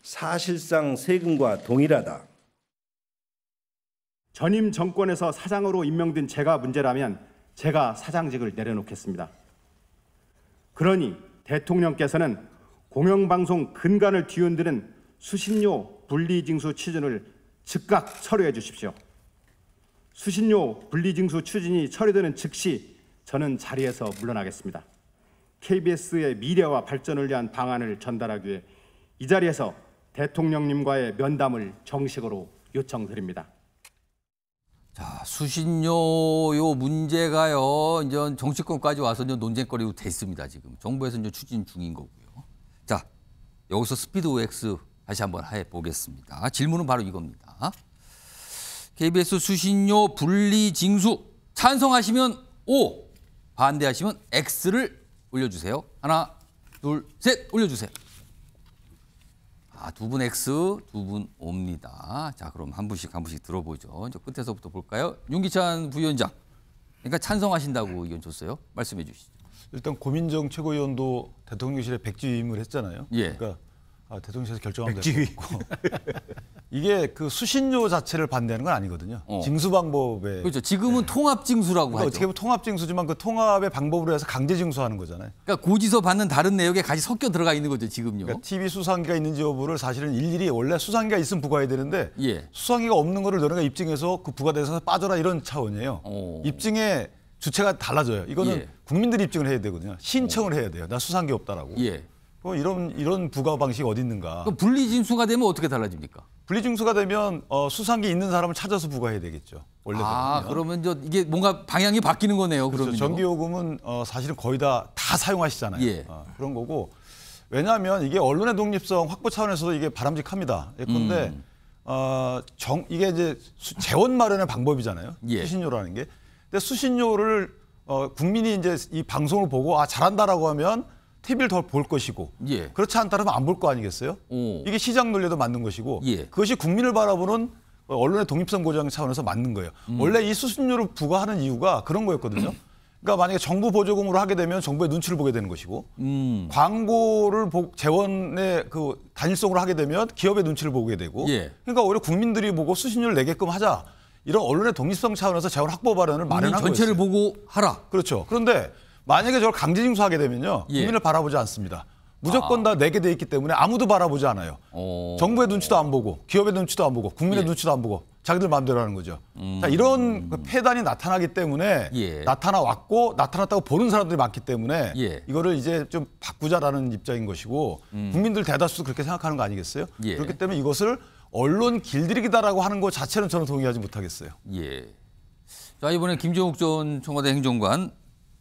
사실상 세금과 동일하다. 전임 정권에서 사장으로 임명된 제가 문제라면 제가 사장직을 내려놓겠습니다. 그러니 대통령께서는 공영방송 근간을 뒤흔드는 수신료 분리징수 추진을 즉각 철회해 주십시오. 수신료 분리징수 추진이 철회되는 즉시 저는 자리에서 물러나겠습니다. KBS의 미래와 발전을 위한 방안을 전달하기 위해 이 자리에서 대통령님과의 면담을 정식으로 요청드립니다. 자, 수신료 요 문제가요. 이제 정치권까지 와서 이제 논쟁거리로 됐습니다. 지금 정부에서 이제 추진 중인 거고요. 자, 여기서 스피드 OX 다시 한번 해보겠습니다. 질문은 바로 이겁니다. KBS 수신료 분리 징수 찬성하시면 O, 반대하시면 X를 올려주세요. 하나, 둘, 셋 올려주세요. 두 분 X, 두 분 O입니다. 자, 그럼 한 분씩 들어보죠. 저 끝에서부터 볼까요? 윤기찬 부위원장. 그러니까 찬성하신다고 의견 줬어요. 말씀해 주시죠. 일단 고민정 최고위원도 대통령실에 백지위임을 했잖아요. 그러니까 대통령실에서 결정하면 될 것 같고. 이게 그 수신료 자체를 반대하는 건 아니거든요. 징수 방법에. 그렇죠. 지금은 통합 징수라고 하죠. 어떻게 보면 통합 징수지만 그 통합의 방법으로 해서 강제 징수하는 거잖아요. 그러니까 고지서 받는 다른 내역에 같이 섞여 들어가 있는 거죠, 지금요. 그러니까 TV 수상기가 있는지 여부를 사실은 일일이 원래 수상기가 있으면 부과해야 되는데 수상기가 없는 거를 너네가 입증해서 그 부과돼서 빠져라 이런 차원이에요. 입증의 주체가 달라져요. 이거는 국민들이 입증을 해야 되거든요. 신청을 해야 돼요. 나 수상기 없다라고. 이런 부과 방식이 어디 있는가. 그럼 분리징수가 되면 어떻게 달라집니까? 분리징수가 되면 수상기 있는 사람을 찾아서 부과해야 되겠죠. 원래는. 그러면 이게 뭔가 방향이 바뀌는 거네요. 그렇죠. 그러면요. 전기요금은 사실은 거의 다 사용하시잖아요. 그런 거고. 왜냐하면 이게 언론의 독립성 확보 차원에서도 이게 바람직합니다. 예컨대 이게 이제 재원 마련의 방법이잖아요. 수신료라는 게. 근데 수신료를 국민이 이제 이 방송을 보고 잘한다라고 하면 TV를 더 볼 것이고 그렇지 않다면 안 볼 거 아니겠어요? 이게 시장 논리도 맞는 것이고 그것이 국민을 바라보는 언론의 독립성 보장 차원에서 맞는 거예요. 원래 이 수신료를 부과하는 이유가 그런 거였거든요. 그러니까 만약에 정부 보조금으로 하게 되면 정부의 눈치를 보게 되는 것이고 광고를 재원의 그 단일성으로 하게 되면 기업의 눈치를 보게 되고 예. 그러니까 오히려 국민들이 보고 수신료를 내게끔 하자 이런 언론의 독립성 차원에서 재원 확보 발언을 마련한 거예요. 전체를 보고 하라. 그렇죠. 그런데 만약에 저걸 강제징수하게 되면요. 국민을 바라보지 않습니다. 무조건 다 내게 돼 있기 때문에 아무도 바라보지 않아요. 정부의 눈치도 안 보고 기업의 눈치도 안 보고 국민의 눈치도 안 보고 자기들 마음대로 하는 거죠. 자, 이런 폐단이 나타나기 때문에 나타나왔고 나타났다고 보는 사람들이 많기 때문에 이거를 이제 좀 바꾸자라는 입장인 것이고 국민들 대다수도 그렇게 생각하는 거 아니겠어요? 그렇기 때문에 이것을 언론 길들이기다라고 하는 것 자체는 저는 동의하지 못하겠어요. 예. 자, 이번에 김종욱 전 청와대 행정관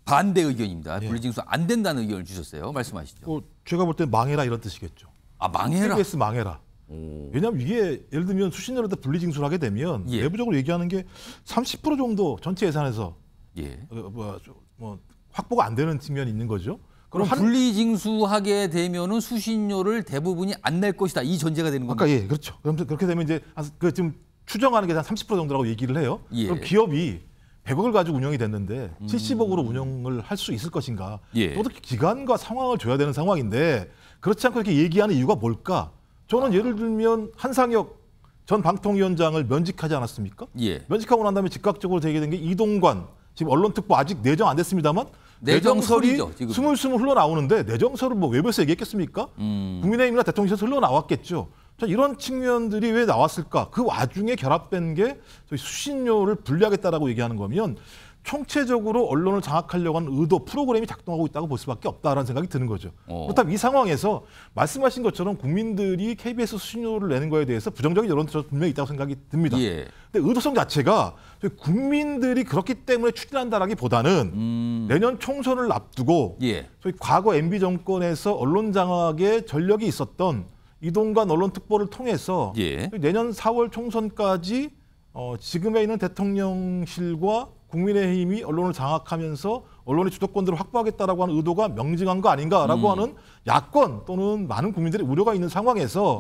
반대 의견입니다. 분리징수 안 된다는 의견을 주셨어요. 말씀하시죠. 제가 볼 때 망해라 이런 뜻이겠죠. 아, 망해라. KBS 망해라. 왜냐하면 이게 예를 들면 수신료를 분리징수를 하게 되면 내부적으로 얘기하는 게 30% 정도 전체 예산에서 확보가 안 되는 측면이 있는 거죠. 그럼 분리징수하게 되면은 수신료를 대부분이 안 낼 것이다. 이 전제가 되는 겁니다. 아까 그렇죠. 그럼 그렇게 되면 이제 지금 추정하는 게 한 30% 정도라고 얘기를 해요. 그럼 기업이 100억을 가지고 운영이 됐는데 70억으로 운영을 할 수 있을 것인가? 또 기간과 상황을 줘야 되는 상황인데 그렇지 않고 이렇게 얘기하는 이유가 뭘까? 저는 예를 들면 한상혁 전 방통위원장을 면직하지 않았습니까? 면직하고 난 다음에 즉각적으로 제기된 게 이동관 지금 언론특보 아직 내정 안 됐습니다만 내정설이 스물스물 흘러나오는데 내정설을 뭐 외부에서 얘기했겠습니까? 국민의힘이나 대통령실에서 흘러나왔겠죠. 자, 이런 측면들이 왜 나왔을까? 그 와중에 결합된 게 저희 수신료를 분리하겠다라고 얘기하는 거면 총체적으로 언론을 장악하려고 하는 의도, 프로그램이 작동하고 있다고 볼 수밖에 없다라는 생각이 드는 거죠. 그렇다면 이 상황에서 말씀하신 것처럼 국민들이 KBS 수신료를 내는 거에 대해서 부정적인 여론도 분명히 있다고 생각이 듭니다. 근데 의도성 자체가 국민들이 그렇기 때문에 추진한다라기보다는 내년 총선을 앞두고 저희 과거 MB 정권에서 언론 장악에 전력이 있었던 이동관 언론특보를 통해서 내년 4월 총선까지 지금에 있는 대통령실과 국민의힘이 언론을 장악하면서 언론의 주도권들을 확보하겠다라고 하는 의도가 명징한 거 아닌가라고 하는 야권 또는 많은 국민들의 우려가 있는 상황에서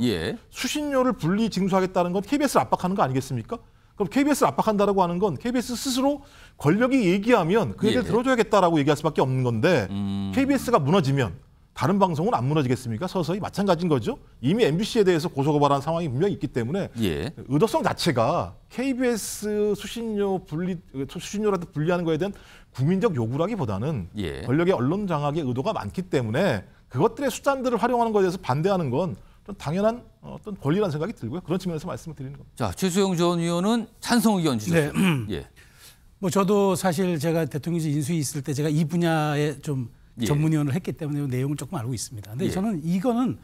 수신료를 분리 징수하겠다는 건 KBS를 압박하는 거 아니겠습니까? 그럼 KBS를 압박한다라고 하는 건 KBS 스스로 권력이 얘기하면 그 얘기를 들어줘야겠다라고 얘기할 수밖에 없는 건데 KBS가 무너지면 다른 방송은 안 무너지겠습니까? 서서히 마찬가지인 거죠. 이미 MBC에 대해서 고소고발한 상황이 분명히 있기 때문에 의도성 자체가 KBS 수신료라도 분리하는 거에 대한 국민적 요구라기보다는 권력의 언론 장악의 의도가 많기 때문에 그것들의 수단들을 활용하는 것에 대해서 반대하는 건 당연한 어떤 권리라는 생각이 들고요. 그런 측면에서 말씀을 드리는 겁니다. 자, 최수영 전 의원은 찬성 의견 주셨어요. 뭐 저도 사실 제가 대통령실 인수위 있을 때 제가 이 분야에 좀 전문위원을 했기 때문에 내용을 조금 알고 있습니다. 근데 저는 이거는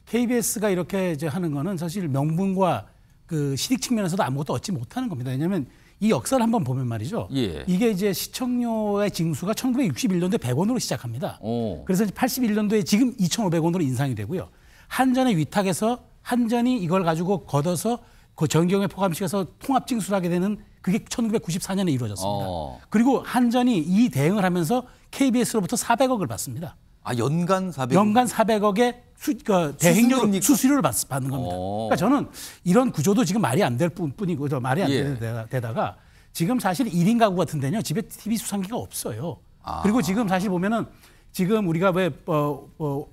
KBS가 이렇게 이제 하는 거는 사실 명분과 그 실익 측면에서도 아무것도 얻지 못하는 겁니다. 왜냐하면 이 역사를 한번 보면 말이죠. 이게 이제 시청료의 징수가 1961년도에 100원으로 시작합니다. 그래서 81년도에 지금 2,500원으로 인상이 되고요. 한전의 위탁에서 한전이 이걸 가지고 걷어서 그 전경에 포함시켜서 통합 징수를 하게 되는 그게 1994년에 이루어졌습니다. 그리고 한전이 이 대응을 하면서 KBS로부터 400억을 받습니다. 아, 연간 400억? 연간 400억의 대행료 수수료를 받는 겁니다. 그러니까 저는 이런 구조도 지금 말이 안 될 뿐이고 말이 안 되는 데다가 지금 사실 1인 가구 같은 데는요. 집에 TV 수상기가 없어요. 그리고 지금 사실 보면은 지금 우리가 왜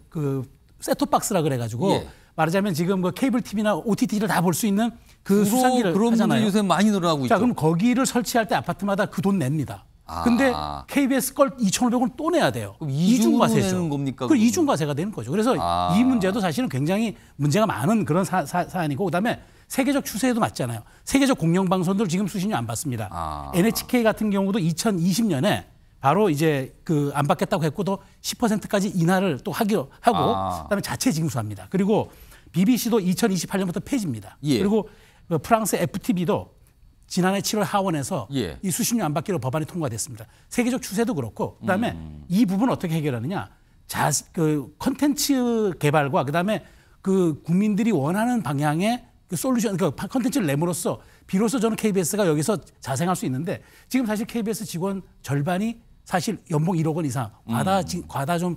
그 셋톱박스라 그래가지고 말하자면 지금 그 케이블 TV나 OTT를 다 볼 수 있는 그 수상기를 그런 하잖아요. 요새 많이 늘어나고 있죠. 자, 그럼 거기를 설치할 때 아파트마다 그 돈 냅니다. 근데 KBS 걸 2,500원 또 내야 돼요. 이중과세죠. 내는 겁니까? 그 이중과세가 되는 거죠. 그래서 이 문제도 사실은 굉장히 문제가 많은 그런 사안이고 그다음에 세계적 추세에도 맞잖아요. 세계적 공영방송들 지금 수신료 안 받습니다. NHK 같은 경우도 2020년에 바로 이제 그 안 받겠다고 했고 또 10%까지 인하를 또 하기로 하고 그다음에 자체 징수합니다. 그리고 BBC도 2028년부터 폐지입니다. 그리고 프랑스 FTV도 지난해 7월 하원에서 이 수신료 안 받기로 법안이 통과됐습니다. 세계적 추세도 그렇고 그다음에 이 부분 어떻게 해결하느냐? 그 콘텐츠 개발과 그다음에 그 국민들이 원하는 방향의 그 솔루션, 그 콘텐츠를 내므로써 비로소 저는 KBS가 여기서 자생할 수 있는데 지금 사실 KBS 직원 절반이 사실 연봉 1억 원 이상 과다 좀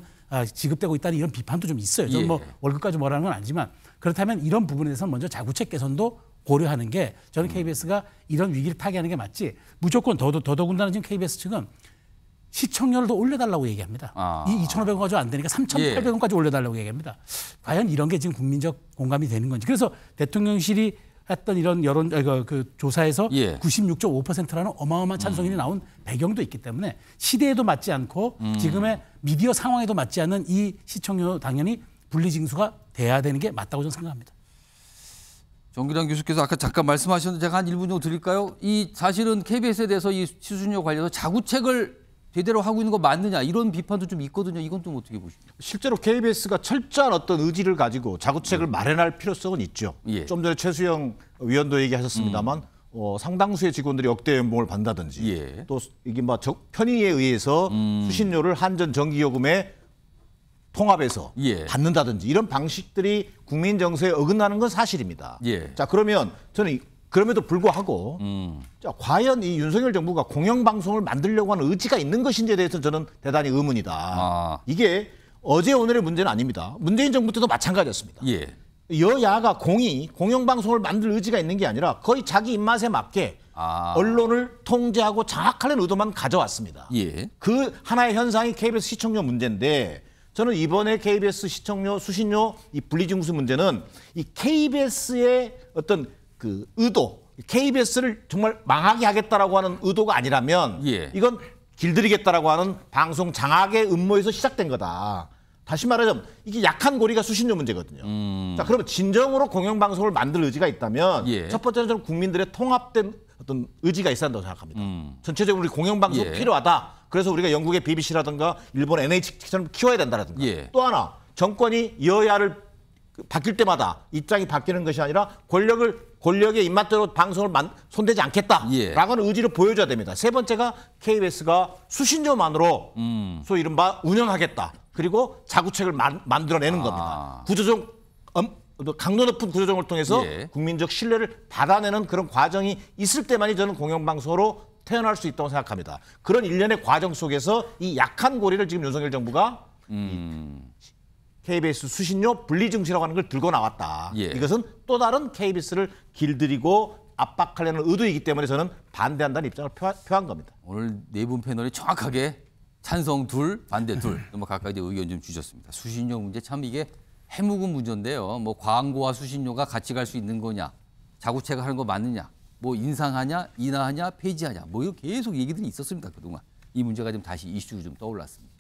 지급되고 있다는 이런 비판도 좀 있어요. 저는 뭐 월급까지 뭐라는 건 아니지만 그렇다면 이런 부분에 대해서는 먼저 자구책 개선도 고려하는 게 저는 KBS가 이런 위기를 타개하는 게 맞지 무조건 더더군다나 지금 KBS 측은 시청료를 더 올려달라고 얘기합니다. 이 2,500원 가지고 안 되니까 3,800원까지 올려달라고 얘기합니다. 과연 이런 게 지금 국민적 공감이 되는 건지. 그래서 대통령실이 했던 이런 여론 그 조사에서 96.5%라는 어마어마한 찬성이 나온 배경도 있기 때문에 시대에도 맞지 않고 지금의 미디어 상황에도 맞지 않는 이 시청료 당연히 분리징수가 돼야 되는 게 맞다고 저는 생각합니다. 정기랑 교수께서 아까 잠깐 말씀하셨는데 제가 한 1분 정도 드릴까요? 이 사실은 KBS에 대해서 이 수신료 관련해서 자구책을 제대로 하고 있는 거 맞느냐 이런 비판도 좀 있거든요. 이건 좀 어떻게 보십니까? 실제로 KBS가 철저한 어떤 의지를 가지고 자구책을 마련할 필요성은 있죠. 좀 전에 최수영 위원도 얘기하셨습니다만 상당수의 직원들이 역대 연봉을 받는다든지 또 이게 뭐 편의에 의해서 수신료를 한전 전기요금에 통합해서 받는다든지 이런 방식들이 국민 정서에 어긋나는 건 사실입니다. 자, 그러면 저는 그럼에도 불구하고 자, 과연 이 윤석열 정부가 공영방송을 만들려고 하는 의지가 있는 것인지에 대해서 저는 대단히 의문이다. 이게 어제 오늘의 문제는 아닙니다. 문재인 정부 때도 마찬가지였습니다. 여야가 공영방송을 만들 의지가 있는 게 아니라 거의 자기 입맛에 맞게 언론을 통제하고 장악하려는 의도만 가져왔습니다. 그 하나의 현상이 KBS 시청료 문제인데 저는 이번에 KBS 시청료, 수신료 이 분리징수 문제는 이 KBS의 어떤 그 의도, KBS를 정말 망하게 하겠다라고 하는 의도가 아니라면 이건 길들이겠다라고 하는 방송 장악의 음모에서 시작된 거다. 다시 말하자면 이게 약한 고리가 수신료 문제거든요. 자, 그러면 진정으로 공영방송을 만들 의지가 있다면 첫 번째는 저는 국민들의 통합된 어떤 의지가 있어야 한다고 생각합니다. 전체적으로 우리 공영방송 필요하다. 그래서 우리가 영국의 BBC라든가 일본 NHK처럼 키워야 된다라든가. 또 하나 정권이 여야를 바뀔 때마다 입장이 바뀌는 것이 아니라 권력의 입맛대로 방송을 손대지 않겠다라고 하는 의지를 보여줘야 됩니다. 세 번째가 KBS가 수신료만으로 소위 이른바 운영하겠다. 그리고 자구책을 만들어내는 겁니다. 강도 높은 구조조정을 통해서 국민적 신뢰를 받아내는 그런 과정이 있을 때만이 저는 공영방송으로 태어날 수 있다고 생각합니다. 그런 일련의 과정 속에서 이 약한 고리를 지금 윤석열 정부가 KBS 수신료 분리증시라고 하는 걸 들고 나왔다. 이것은 또 다른 KBS를 길들이고 압박하려는 의도이기 때문에 저는 반대한다는 입장을 표한 겁니다. 오늘 네 분 패널이 정확하게 찬성 둘, 반대 둘, 뭐 각각 의견 좀 주셨습니다. 수신료 문제 참 이게 해묵은 문제인데요. 뭐 광고와 수신료가 같이 갈 수 있는 거냐, 자구책을 하는 거 맞느냐, 뭐 인상하냐, 인하하냐, 폐지하냐, 뭐 이거 계속 얘기들이 있었습니다 그동안. 이 문제가 좀 다시 이슈로 좀 떠올랐습니다.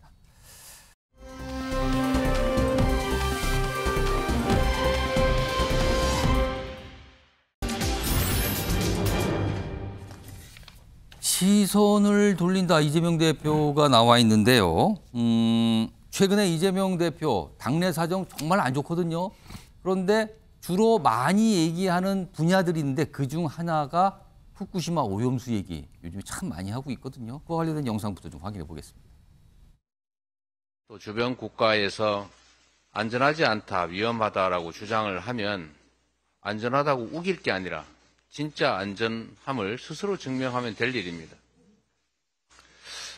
시선을 돌린다 이재명 대표가 나와 있는데요. 최근에 이재명 대표 당내 사정 정말 안 좋거든요. 그런데 주로 많이 얘기하는 분야들이 있는데 그중 하나가 후쿠시마 오염수 얘기 요즘에 참 많이 하고 있거든요. 그와 관련된 영상부터 좀 확인해 보겠습니다. 또 주변 국가에서 안전하지 않다, 위험하다라고 주장을 하면 안전하다고 우길 게 아니라 진짜 안전함을 스스로 증명하면 될 일입니다.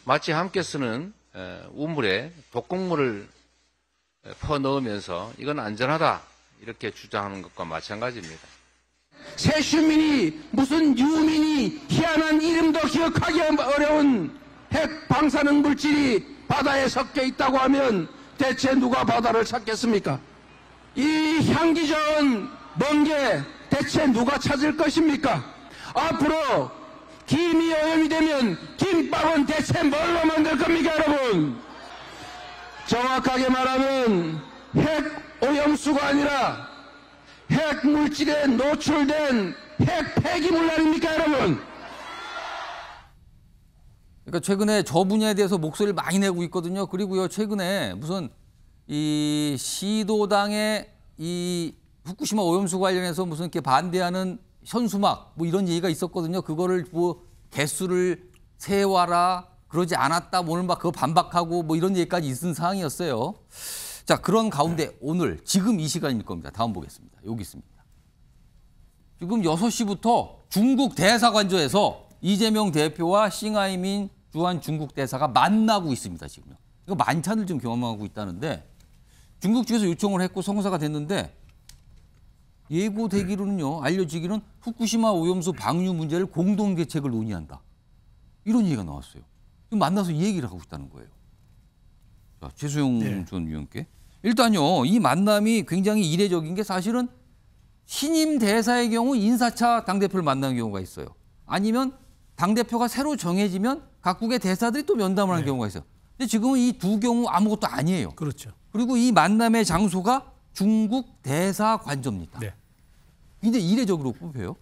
마치 함께 쓰는 우물에 독극물을 퍼넣으면서 이건 안전하다 이렇게 주장하는 것과 마찬가지입니다. 세슈민이 무슨 유민이 희한한 이름도 기억하기 어려운 핵 방사능 물질이 바다에 섞여 있다고 하면 대체 누가 바다를 찾겠습니까? 이 향기 좋은 멍게 대체 누가 찾을 것입니까? 앞으로 김이 오염이 되면 김밥은 대체 뭘로 만들 겁니까, 여러분? 정확하게 말하면 핵 오염수가 아니라 핵 물질에 노출된 핵 폐기물 아닙니까, 여러분? 그러니까 최근에 저 분야에 대해서 목소리를 많이 내고 있거든요. 그리고요, 최근에 무슨 이 시도당의 이 후쿠시마 오염수 관련해서 무슨 이렇게 반대하는 현수막 뭐 이런 얘기가 있었거든요. 그거를 뭐 개수를 세와라 그러지 않았다 뭐 오늘 막 그거 반박하고 뭐 이런 얘기까지 있은 상황이었어요. 자, 그런 가운데 오늘 지금 이 시간일 겁니다. 다음 보겠습니다. 여기 있습니다. 지금 6시부터 중국 대사관저에서 이재명 대표와 싱하이민 주한 중국 대사가 만나고 있습니다. 지금요. 이거 만찬을 좀 경험하고 있다는데 중국 측에서 요청을 했고 성사가 됐는데 예고되기로는요, 알려지기는 후쿠시마 오염수 방류 문제를 공동 대책을 논의한다. 이런 얘기가 나왔어요. 만나서 이 얘기를 하고 있다는 거예요. 자, 최수용 전 위원께. 일단요, 이 만남이 굉장히 이례적인 게 사실은 신임 대사의 경우 인사차 당대표를 만나는 경우가 있어요. 아니면 당대표가 새로 정해지면 각국의 대사들이 또 면담을 하는 경우가 있어요. 근데 지금은 이 두 경우 아무것도 아니에요. 그렇죠. 그리고 이 만남의 장소가 중국 대사관저입니다. 굉장히 이례적으로 뽑혀요.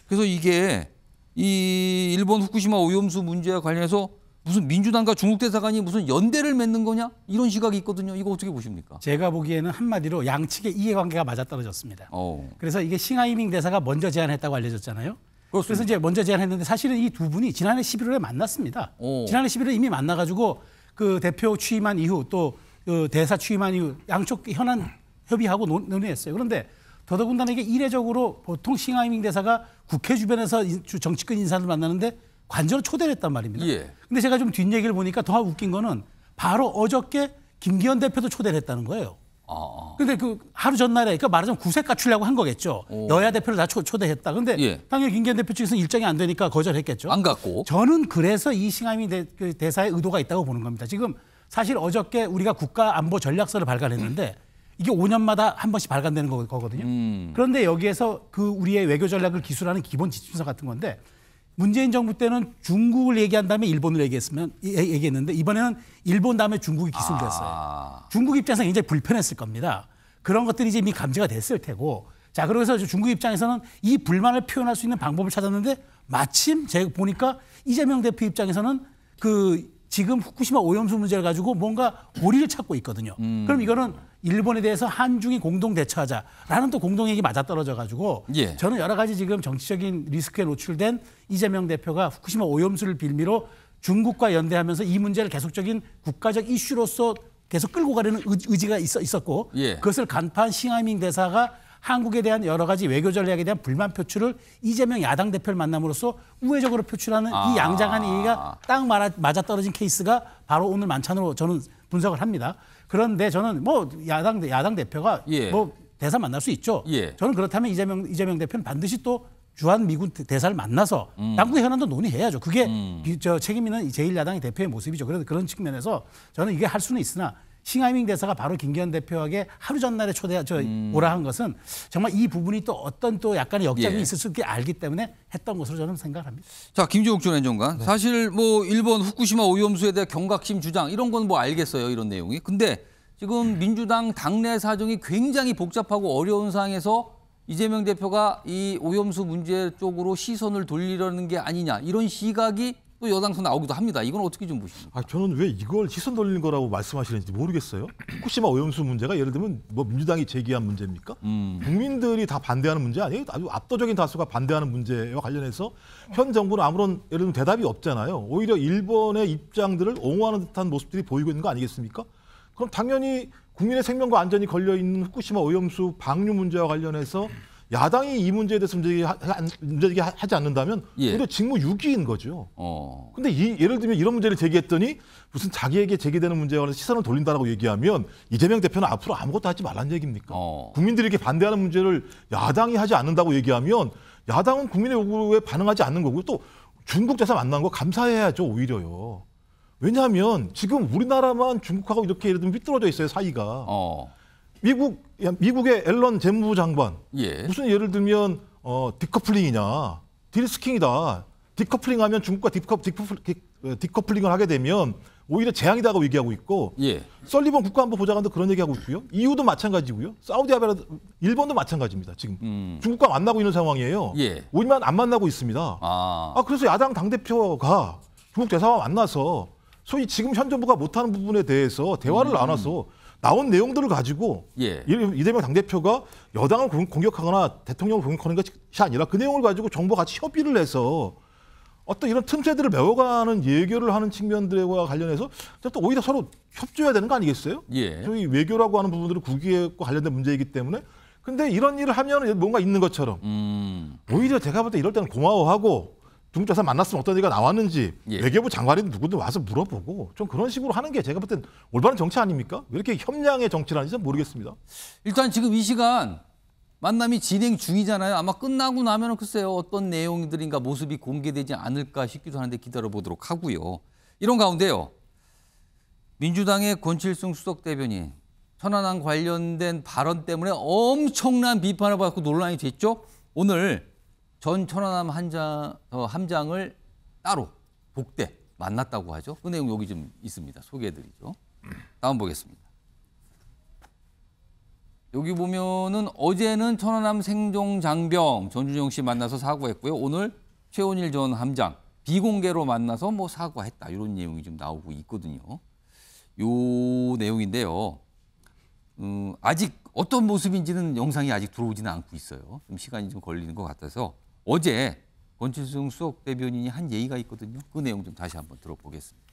그래서 이게 이 일본 후쿠시마 오염수 문제와 관련해서 무슨 민주당과 중국 대사관이 무슨 연대를 맺는 거냐 이런 시각이 있거든요. 이거 어떻게 보십니까? 제가 보기에는 한마디로 양측의 이해관계가 맞아떨어졌습니다. 그래서 이게 싱하이밍 대사가 먼저 제안했다고 알려졌잖아요. 그렇습니다. 그래서 이제 먼저 제안했는데 사실은 이 두 분이 지난해 11월에 만났습니다. 지난해 11월에 이미 만나가지고 그 대표 취임한 이후 또 그 대사 취임한 이후 양쪽 현안 협의하고 논의했어요. 그런데 더더군다나 이게 이례적으로 보통 싱하이밍 대사가 국회 주변에서 정치권 인사를 만나는데 관저로 초대를 했단 말입니다. 근데 제가 좀 뒷얘기를 보니까 더 웃긴 거는 바로 어저께 김기현 대표도 초대를 했다는 거예요. 근데 그 하루 전날에 그러니까 말하자면 구색 갖추려고 한 거겠죠. 여야 대표를 다 초대했다. 근데 당연히 김기현 대표 측에서는 일정이 안 되니까 거절했겠죠. 안 갔고. 저는 그래서 이 싱하이밍 대사의 의도가 있다고 보는 겁니다. 지금 사실 어저께 우리가 국가안보전략서를 발간했는데 이게 5년마다 한 번씩 발간되는 거거든요. 그런데 여기에서 그 우리의 외교 전략을 기술하는 기본 지침서 같은 건데 문재인 정부 때는 중국을 얘기한 다음에 일본을 얘기했는데 이번에는 일본 다음에 중국이 기술됐어요. 중국 입장에서 굉장히 불편했을 겁니다. 그런 것들이 이제 이미 감지가 됐을 테고. 자, 그래서 중국 입장에서는 이 불만을 표현할 수 있는 방법을 찾았는데 마침 제가 보니까 이재명 대표 입장에서는 그 지금 후쿠시마 오염수 문제를 가지고 뭔가 고리를 찾고 있거든요. 그럼 이거는 일본에 대해서 한중이 공동 대처하자라는 또 공동의견이 맞아떨어져 가지고 저는 여러 가지 지금 정치적인 리스크에 노출된 이재명 대표가 후쿠시마 오염수를 빌미로 중국과 연대하면서 이 문제를 계속적인 국가적 이슈로서 계속 끌고 가려는 의지가 있었고 그것을 간파한 싱하이밍 대사가 한국에 대한 여러 가지 외교 전략에 대한 불만 표출을 이재명 야당 대표를 만남으로써 우회적으로 표출하는 이 양장한 얘기가 딱 맞아떨어진 케이스가 바로 오늘 만찬으로 저는 분석을 합니다. 그런데 저는 뭐 야당 대표가 뭐 대사 만날 수 있죠. 저는 그렇다면 이재명 대표는 반드시 또 주한 미군 대사를 만나서 당국의 현안도 논의해야죠. 그게 저 책임 있는 제1야당의 대표의 모습이죠. 그래서 그런 측면에서 저는 이게 할 수는 있으나 싱하이밍 대사가 바로 김기현 대표에게 하루 전날에 오라 한 것은 정말 이 부분이 또 어떤 또 약간의 역작이 있을 수 있게 알기 때문에 했던 것으로 저는 생각합니다. 자, 김종욱 전 행정관. 사실 뭐 일본 후쿠시마 오염수에 대한 경각심 주장 이런 건 뭐 알겠어요. 이런 내용이. 근데 지금 민주당 당내 사정이 굉장히 복잡하고 어려운 상황에서 이재명 대표가 이 오염수 문제 쪽으로 시선을 돌리려는 게 아니냐 이런 시각이 또 여당에서 나오기도 합니다. 이건 어떻게 좀 보십니까? 저는 왜 이걸 시선 돌리는 거라고 말씀하시는지 모르겠어요. 후쿠시마 오염수 문제가 예를 들면 뭐 민주당이 제기한 문제입니까? 국민들이 다 반대하는 문제 아니에요? 아주 압도적인 다수가 반대하는 문제와 관련해서 현 정부는 아무런 예를 들면 대답이 없잖아요. 오히려 일본의 입장들을 옹호하는 듯한 모습들이 보이고 있는 거 아니겠습니까? 그럼 당연히 국민의 생명과 안전이 걸려있는 후쿠시마 오염수 방류 문제와 관련해서 야당이 이 문제에 대해서 문제제기하지 않는다면 오히려 직무유기인 거죠. 근데 예를 들면 이런 문제를 제기했더니 무슨 자기에게 제기되는 문제에 관해서 시선을 돌린다라고 얘기하면 이재명 대표는 앞으로 아무것도 하지 말라는 얘기입니까? 국민들이 이렇게 반대하는 문제를 야당이 하지 않는다고 얘기하면 야당은 국민의 요구에 반응하지 않는 거고요. 또 중국 대사 만난 거 감사해야죠, 오히려요. 왜냐하면 지금 우리나라만 중국하고 이렇게 예를 들면 삐뚤어져 있어요, 사이가. 미국의 앨런 재무부 장관 무슨 예를 들면 디커플링이냐 딜스킹이다. 디커플링하면 중국과 디커플링을 하게 되면 오히려 재앙이다고 얘기하고 있고 설리번 국가안보보좌관도 그런 얘기하고 있고요. EU도 마찬가지고요. 사우디아라비아, 일본도 마찬가지입니다. 지금 중국과 만나고 있는 상황이에요. 오히려 안 만나고 있습니다. 그래서 야당 당대표가 중국 대사와 만나서 소위 지금 현 정부가 못하는 부분에 대해서 대화를 나눠서 나온 내용들을 가지고 이재명 당대표가 여당을 공격하거나 대통령을 공격하는 것이 아니라 그 내용을 가지고 정부와 같이 협의를 해서 어떤 이런 틈새들을 메워가는 예결을 하는 측면들과 관련해서 또 오히려 서로 협조해야 되는 거 아니겠어요? 저희 외교라고 하는 부분들은 국익과 관련된 문제이기 때문에 근데 이런 일을 하면 뭔가 있는 것처럼 오히려 제가 볼 때 이럴 때는 고마워하고 중국 대사 만났으면 어떤 얘기가 나왔는지 외교부 장관이든 누구든 와서 물어보고 좀 그런 식으로 하는 게 제가 볼 땐 올바른 정치 아닙니까? 왜 이렇게 협량의 정치를 하는지 모르겠습니다. 일단 지금 이 시간 만남이 진행 중이잖아요. 아마 끝나고 나면 글쎄요 어떤 내용들인가 모습이 공개되지 않을까 싶기도 하는데 기다려보도록 하고요. 이런 가운데요. 민주당의 권칠승 수석 대변인 천안함 관련된 발언 때문에 엄청난 비판을 받고 논란이 됐죠. 오늘 전 천안함 함장을 따로 복대 만났다고 하죠. 그 내용 여기 좀 있습니다. 소개해드리죠. 다음 보겠습니다. 여기 보면은 어제는 천안함 생존 장병 전준영 씨 만나서 사과했고요. 오늘 최원일 전 함장 비공개로 만나서 뭐 사과했다 이런 내용이 좀 나오고 있거든요. 요 내용인데요. 아직 어떤 모습인지는 영상이 아직 들어오지는 않고 있어요. 좀 시간이 좀 걸리는 것 같아서 어제 권칠승 수석 대변인이 한 얘기가 있거든요. 그 내용 좀 다시 한번 들어보겠습니다.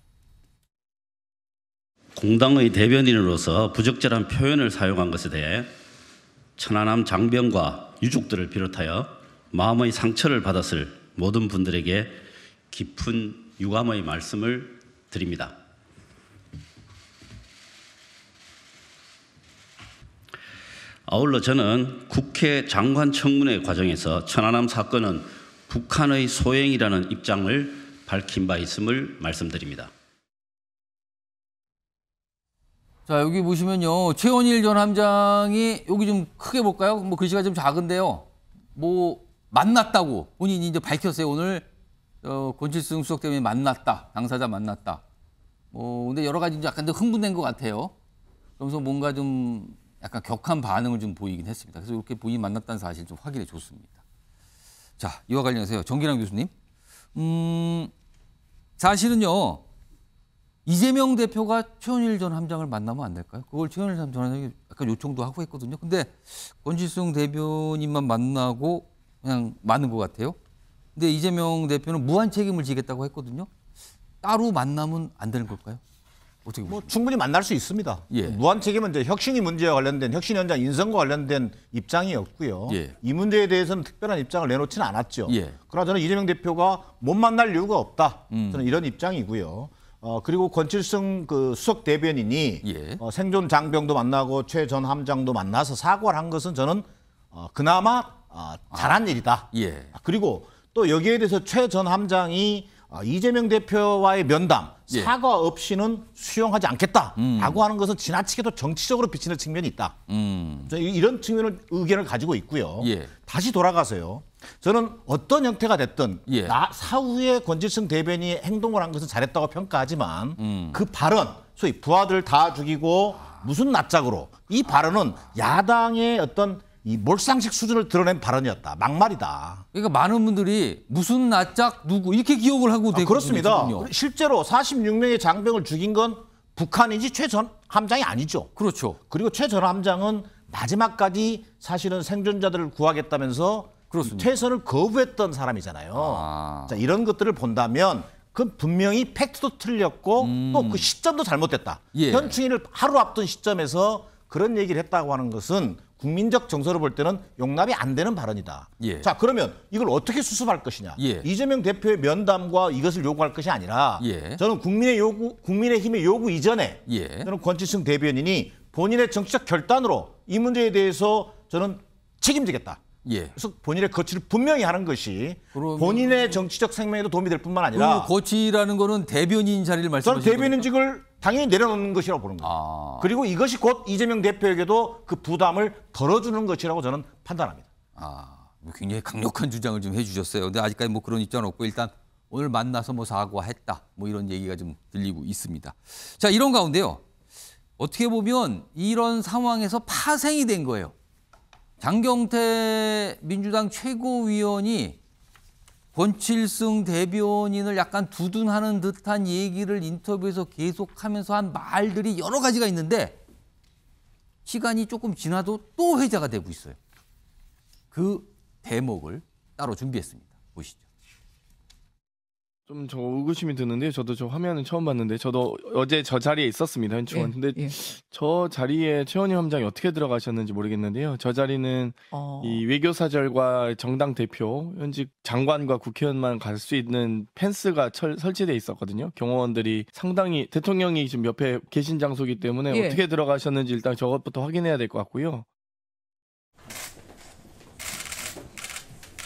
공당의 대변인으로서 부적절한 표현을 사용한 것에 대해 천안함 장병과 유족들을 비롯하여 마음의 상처를 받았을 모든 분들에게 깊은 유감의 말씀을 드립니다. 아울러 저는 국회 장관 청문회 과정에서 천안함 사건은 북한의 소행이라는 입장을 밝힌 바 있음을 말씀드립니다. 자, 여기 보시면요. 최원일 전 함장이 여기 좀 크게 볼까요? 뭐 글씨가 좀 작은데요. 뭐 만났다고 본인이 이제 밝혔어요. 오늘 권칠승 수석 대변인 만났다. 당사자 만났다. 근데 여러 가지 약간 좀 흥분된 것 같아요. 그러면서 뭔가 좀 약간 격한 반응을 좀 보이긴 했습니다. 그래서 이렇게 본인이 만났다는 사실 좀 확인해 줬습니다. 자, 이와 관련해서요. 정기랑 교수님. 사실은요. 이재명 대표가 최원일 전 함장을 만나면 안 될까요? 그걸 최원일 전 함장이 약간 요청도 하고 했거든요. 근데 권칠승 대변인만 만나고 그냥 많은 것 같아요. 근데 이재명 대표는 무한 책임을 지겠다고 했거든요. 따로 만나면 안 되는 걸까요? 어떻게 보십니까? 뭐 충분히 만날 수 있습니다. 예. 무한 책임은 이제 혁신이 문제와 관련된 혁신위원장 인선과 관련된 입장이었고요. 예. 이 문제에 대해서는 특별한 입장을 내놓지는 않았죠. 예. 그러나 저는 이재명 대표가 못 만날 이유가 없다. 저는 이런 입장이고요. 그리고 권칠승 그 수석 대변인이 예. 생존 장병도 만나고 최 전 함장도 만나서 사과를 한 것은 저는 그나마 잘한 일이다. 예. 그리고 또 여기에 대해서 최 전 함장이 이재명 대표와의 면담, 예. 사과 없이는 수용하지 않겠다라고 하는 것은 지나치게도 정치적으로 비치는 측면이 있다. 저는 이런 측면을 의견을 가지고 있고요. 예. 다시 돌아가서요. 저는 어떤 형태가 됐든 예. 사후에 권칠승 대변인이 행동을 한 것은 잘했다고 평가하지만 그 발언, 소위 부하들 다 죽이고 무슨 낯짝으로 이 발언은 야당의 어떤 이 몰상식 수준을 드러낸 발언이었다. 막말이다. 그러니까 많은 분들이 무슨 낯짝 누구 이렇게 기억을 하고 되거든요. 그렇습니다. 실제로 46명의 장병을 죽인 건 북한이지 최 전 함장이 아니죠. 그렇죠. 그리고 최 전 함장은 마지막까지 사실은 생존자들을 구하겠다면서 퇴선을 거부했던 사람이잖아요. 자, 이런 것들을 본다면 그 분명히 팩트도 틀렸고 또 그 시점도 잘못됐다. 예. 현충일을 하루 앞둔 시점에서 그런 얘기를 했다고 하는 것은 국민적 정서로 볼 때는 용납이 안 되는 발언이다. 예. 자, 그러면 이걸 어떻게 수습할 것이냐. 예. 이재명 대표의 면담과 이것을 요구할 것이 아니라 예. 저는 국민의힘의 요구 이전에 예. 저는 권칠승 대변인이 본인의 정치적 결단으로 이 문제에 대해서 저는 책임지겠다. 예. 그래서 본인의 거취를 분명히 하는 것이 본인의 정치적 생명에도 도움이 될 뿐만 아니라 그 거취라는 거는 대변인 자리를 말씀하시는 저는 대변인직을 당연히 내려놓는 것이라고 보는 거예요. 그리고 이것이 곧 이재명 대표에게도 그 부담을 덜어주는 것이라고 저는 판단합니다. 굉장히 강력한 주장을 좀 해주셨어요. 근데 아직까지 뭐 그런 입장은 없고 일단 오늘 만나서 뭐 사과했다. 뭐 이런 얘기가 좀 들리고 있습니다. 자, 이런 가운데요. 어떻게 보면 이런 상황에서 파생이 된 거예요. 장경태 민주당 최고위원이 권칠승 대변인을 약간 두둔하는 듯한 얘기를 인터뷰에서 계속하면서 한 말들이 여러 가지가 있는데 시간이 조금 지나도 또 회자가 되고 있어요. 그 대목을 따로 준비했습니다. 보시죠. 좀 저 의구심이 드는데 저도 저 화면은 처음 봤는데 저도 어제 저 자리에 있었습니다. 현충원. 근데 저 자리에 최원일 함장이 어떻게 들어가셨는지 모르겠는데요. 저 자리는 이 외교사절과 정당 대표, 현직 장관과 국회의원만 갈 수 있는 펜스가 설치돼 있었거든요. 경호원들이 상당히 대통령이 지금 옆에 계신 장소이기 때문에 어떻게 들어가셨는지 일단 저것부터 확인해야 될 것 같고요.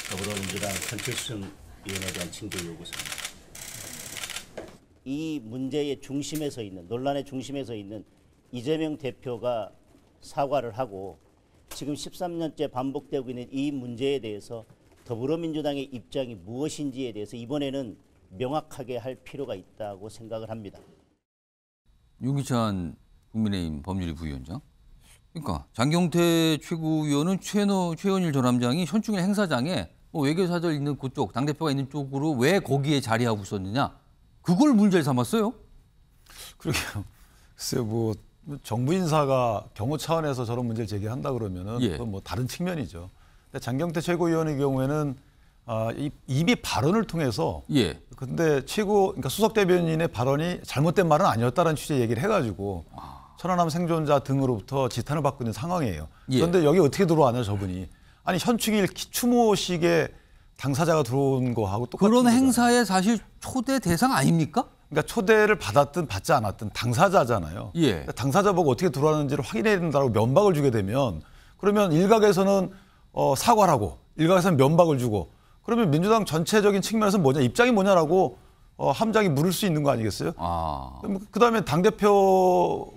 더불어민주당 권칠승 의원에 대한 징계 요구서입니다. 이 문제의 중심에 서 있는, 논란의 중심에 서 있는 이재명 대표가 사과를 하고 지금 13년째 반복되고 있는 이 문제에 대해서 더불어민주당의 입장이 무엇인지에 대해서 이번에는 명확하게 할 필요가 있다고 생각을 합니다. 윤기찬 국민의힘 법률위 부위원장. 그러니까 장경태 최고위원은 최원일 전 함장이 현충일 행사장에 뭐 외교사절 있는 그쪽, 당대표가 있는 쪽으로 왜 거기에 자리하고 있었느냐. 그걸 문제를 삼았어요. 그러게요. 글쎄요, 뭐 정부 인사가 경호 차원에서 저런 문제를 제기한다 그러면은 예. 그건 뭐 다른 측면이죠. 근데 장경태 최고위원의 경우에는 이미 발언을 통해서 예. 근데 그러니까 수석 대변인의 발언이 잘못된 말은 아니었다라는 취지의 얘기를 해가지고 천안함 생존자 등으로부터 지탄을 받고 있는 상황이에요. 예. 그런데 여기 어떻게 들어왔냐 저분이. 아니 현충일 추모식에 당사자가 들어온 거하고 똑같은 그런 거잖아요. 행사에 사실 초대 대상 아닙니까? 그러니까 초대를 받았든 받지 않았든 당사자잖아요. 예. 그러니까 당사자 보고 어떻게 들어왔는지를 확인해야 된다고 면박을 주게 되면 그러면 일각에서는 사과를 하고 일각에서는 면박을 주고 그러면 민주당 전체적인 측면에서 뭐냐 입장이 뭐냐라고 함장이 물을 수 있는 거 아니겠어요? 그다음에 당대표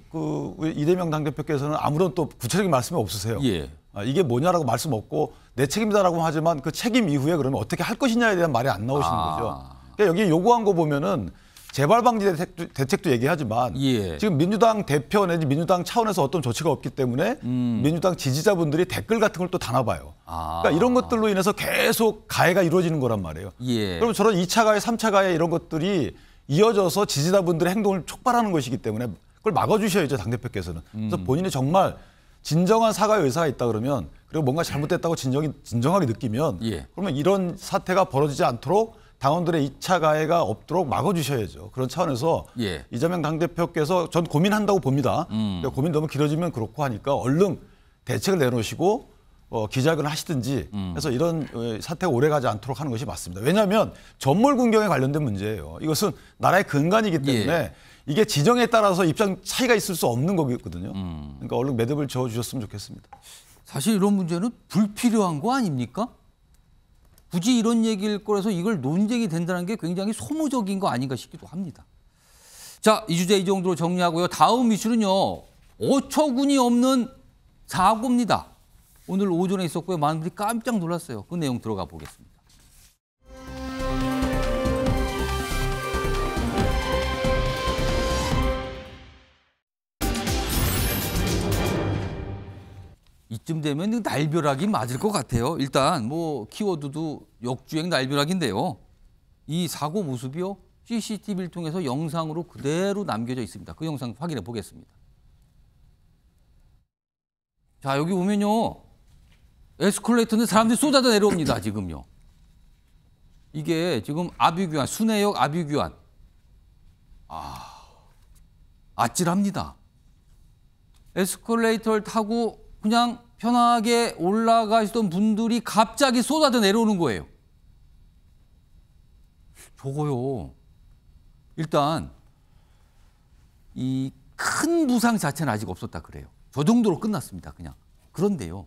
이재명 당대표께서는 아무런 또 구체적인 말씀이 없으세요. 예. 이게 뭐냐라고 말씀 없고 내 책임이다라고 하지만 그 책임 이후에 그러면 어떻게 할 것이냐에 대한 말이 안 나오시는 거죠. 그러니까 여기 요구한 거 보면은 재발 방지 대책도 얘기하지만 지금 민주당 대표 내지 민주당 차원에서 어떤 조치가 없기 때문에 민주당 지지자분들이 댓글 같은 걸 또 다나봐요. 그러니까 이런 것들로 인해서 계속 가해가 이루어지는 거란 말이에요. 그럼 저런 2차 가해, 3차 가해 이런 것들이 이어져서 지지자분들의 행동을 촉발하는 것이기 때문에 그걸 막아주셔야죠, 당대표께서는. 그래서 본인이 정말 진정한 사과의 의사가 있다 그러면 그리고 뭔가 잘못됐다고 진정하게 느끼면 그러면 이런 사태가 벌어지지 않도록 당원들의 2차 가해가 없도록 막아주셔야죠. 그런 차원에서 이재명 당대표께서 전 고민한다고 봅니다. 고민 너무 길어지면 그렇고 하니까 얼른 대책을 내놓으시고 기자회견을 하시든지 해서 이런 사태가 오래가지 않도록 하는 것이 맞습니다. 왜냐하면 전몰 군경에 관련된 문제예요. 이것은 나라의 근간이기 때문에 이게 지정에 따라서 입장 차이가 있을 수 없는 거거든요. 그러니까 얼른 매듭을 지어주셨으면 좋겠습니다. 사실 이런 문제는 불필요한 거 아닙니까? 굳이 이런 얘기를 꺼내서 이걸 논쟁이 된다는 게 굉장히 소모적인 거 아닌가 싶기도 합니다. 자, 이 주제 이 정도로 정리하고요. 다음 이슈는요. 어처구니 없는 사고입니다. 오늘 오전에 있었고요. 많은 분들이 깜짝 놀랐어요. 그 내용 들어가 보겠습니다. 이쯤 되면 날벼락이 맞을 것 같아요. 일단 뭐 키워드도 역주행 날벼락인데요. 이 사고 모습이요. CCTV를 통해서 영상으로 그대로 남겨져 있습니다. 그 영상 확인해 보겠습니다. 자, 여기 보면요. 에스컬레이터는 사람들이 쏟아져 내려옵니다. 지금요. 이게 지금 아비규환, 순회역 아비규환. 아찔합니다. 에스컬레이터를 타고 그냥 편하게 올라가시던 분들이 갑자기 쏟아져 내려오는 거예요. 저거요. 일단 이 큰 부상 자체는 아직 없었다 그래요. 저 정도로 끝났습니다. 그냥. 그런데요.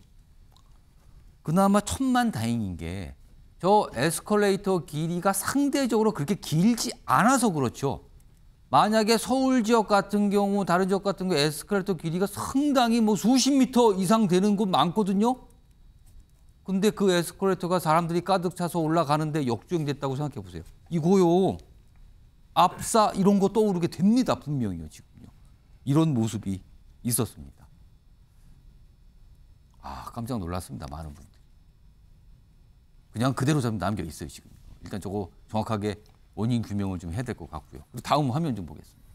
그나마 천만다행인 게 저 에스컬레이터 길이가 상대적으로 그렇게 길지 않아서 그렇죠. 만약에 서울 지역 같은 경우 다른 지역 같은 경우 에스컬레이터 길이가 상당히 뭐 수십 미터 이상 되는 곳 많거든요. 근데 그 에스컬레이터가 사람들이 가득 차서 올라가는데 역주행됐다고 생각해 보세요. 이거요. 압사 이런 거 떠오르게 됩니다. 분명히요. 지금요. 이런 모습이 있었습니다. 깜짝 놀랐습니다. 많은 분들. 그냥 그대로 좀 남겨 있어요. 지금. 일단 저거 정확하게 원인 규명을 좀 해야 될 것 같고요. 그리고 다음 화면 좀 보겠습니다.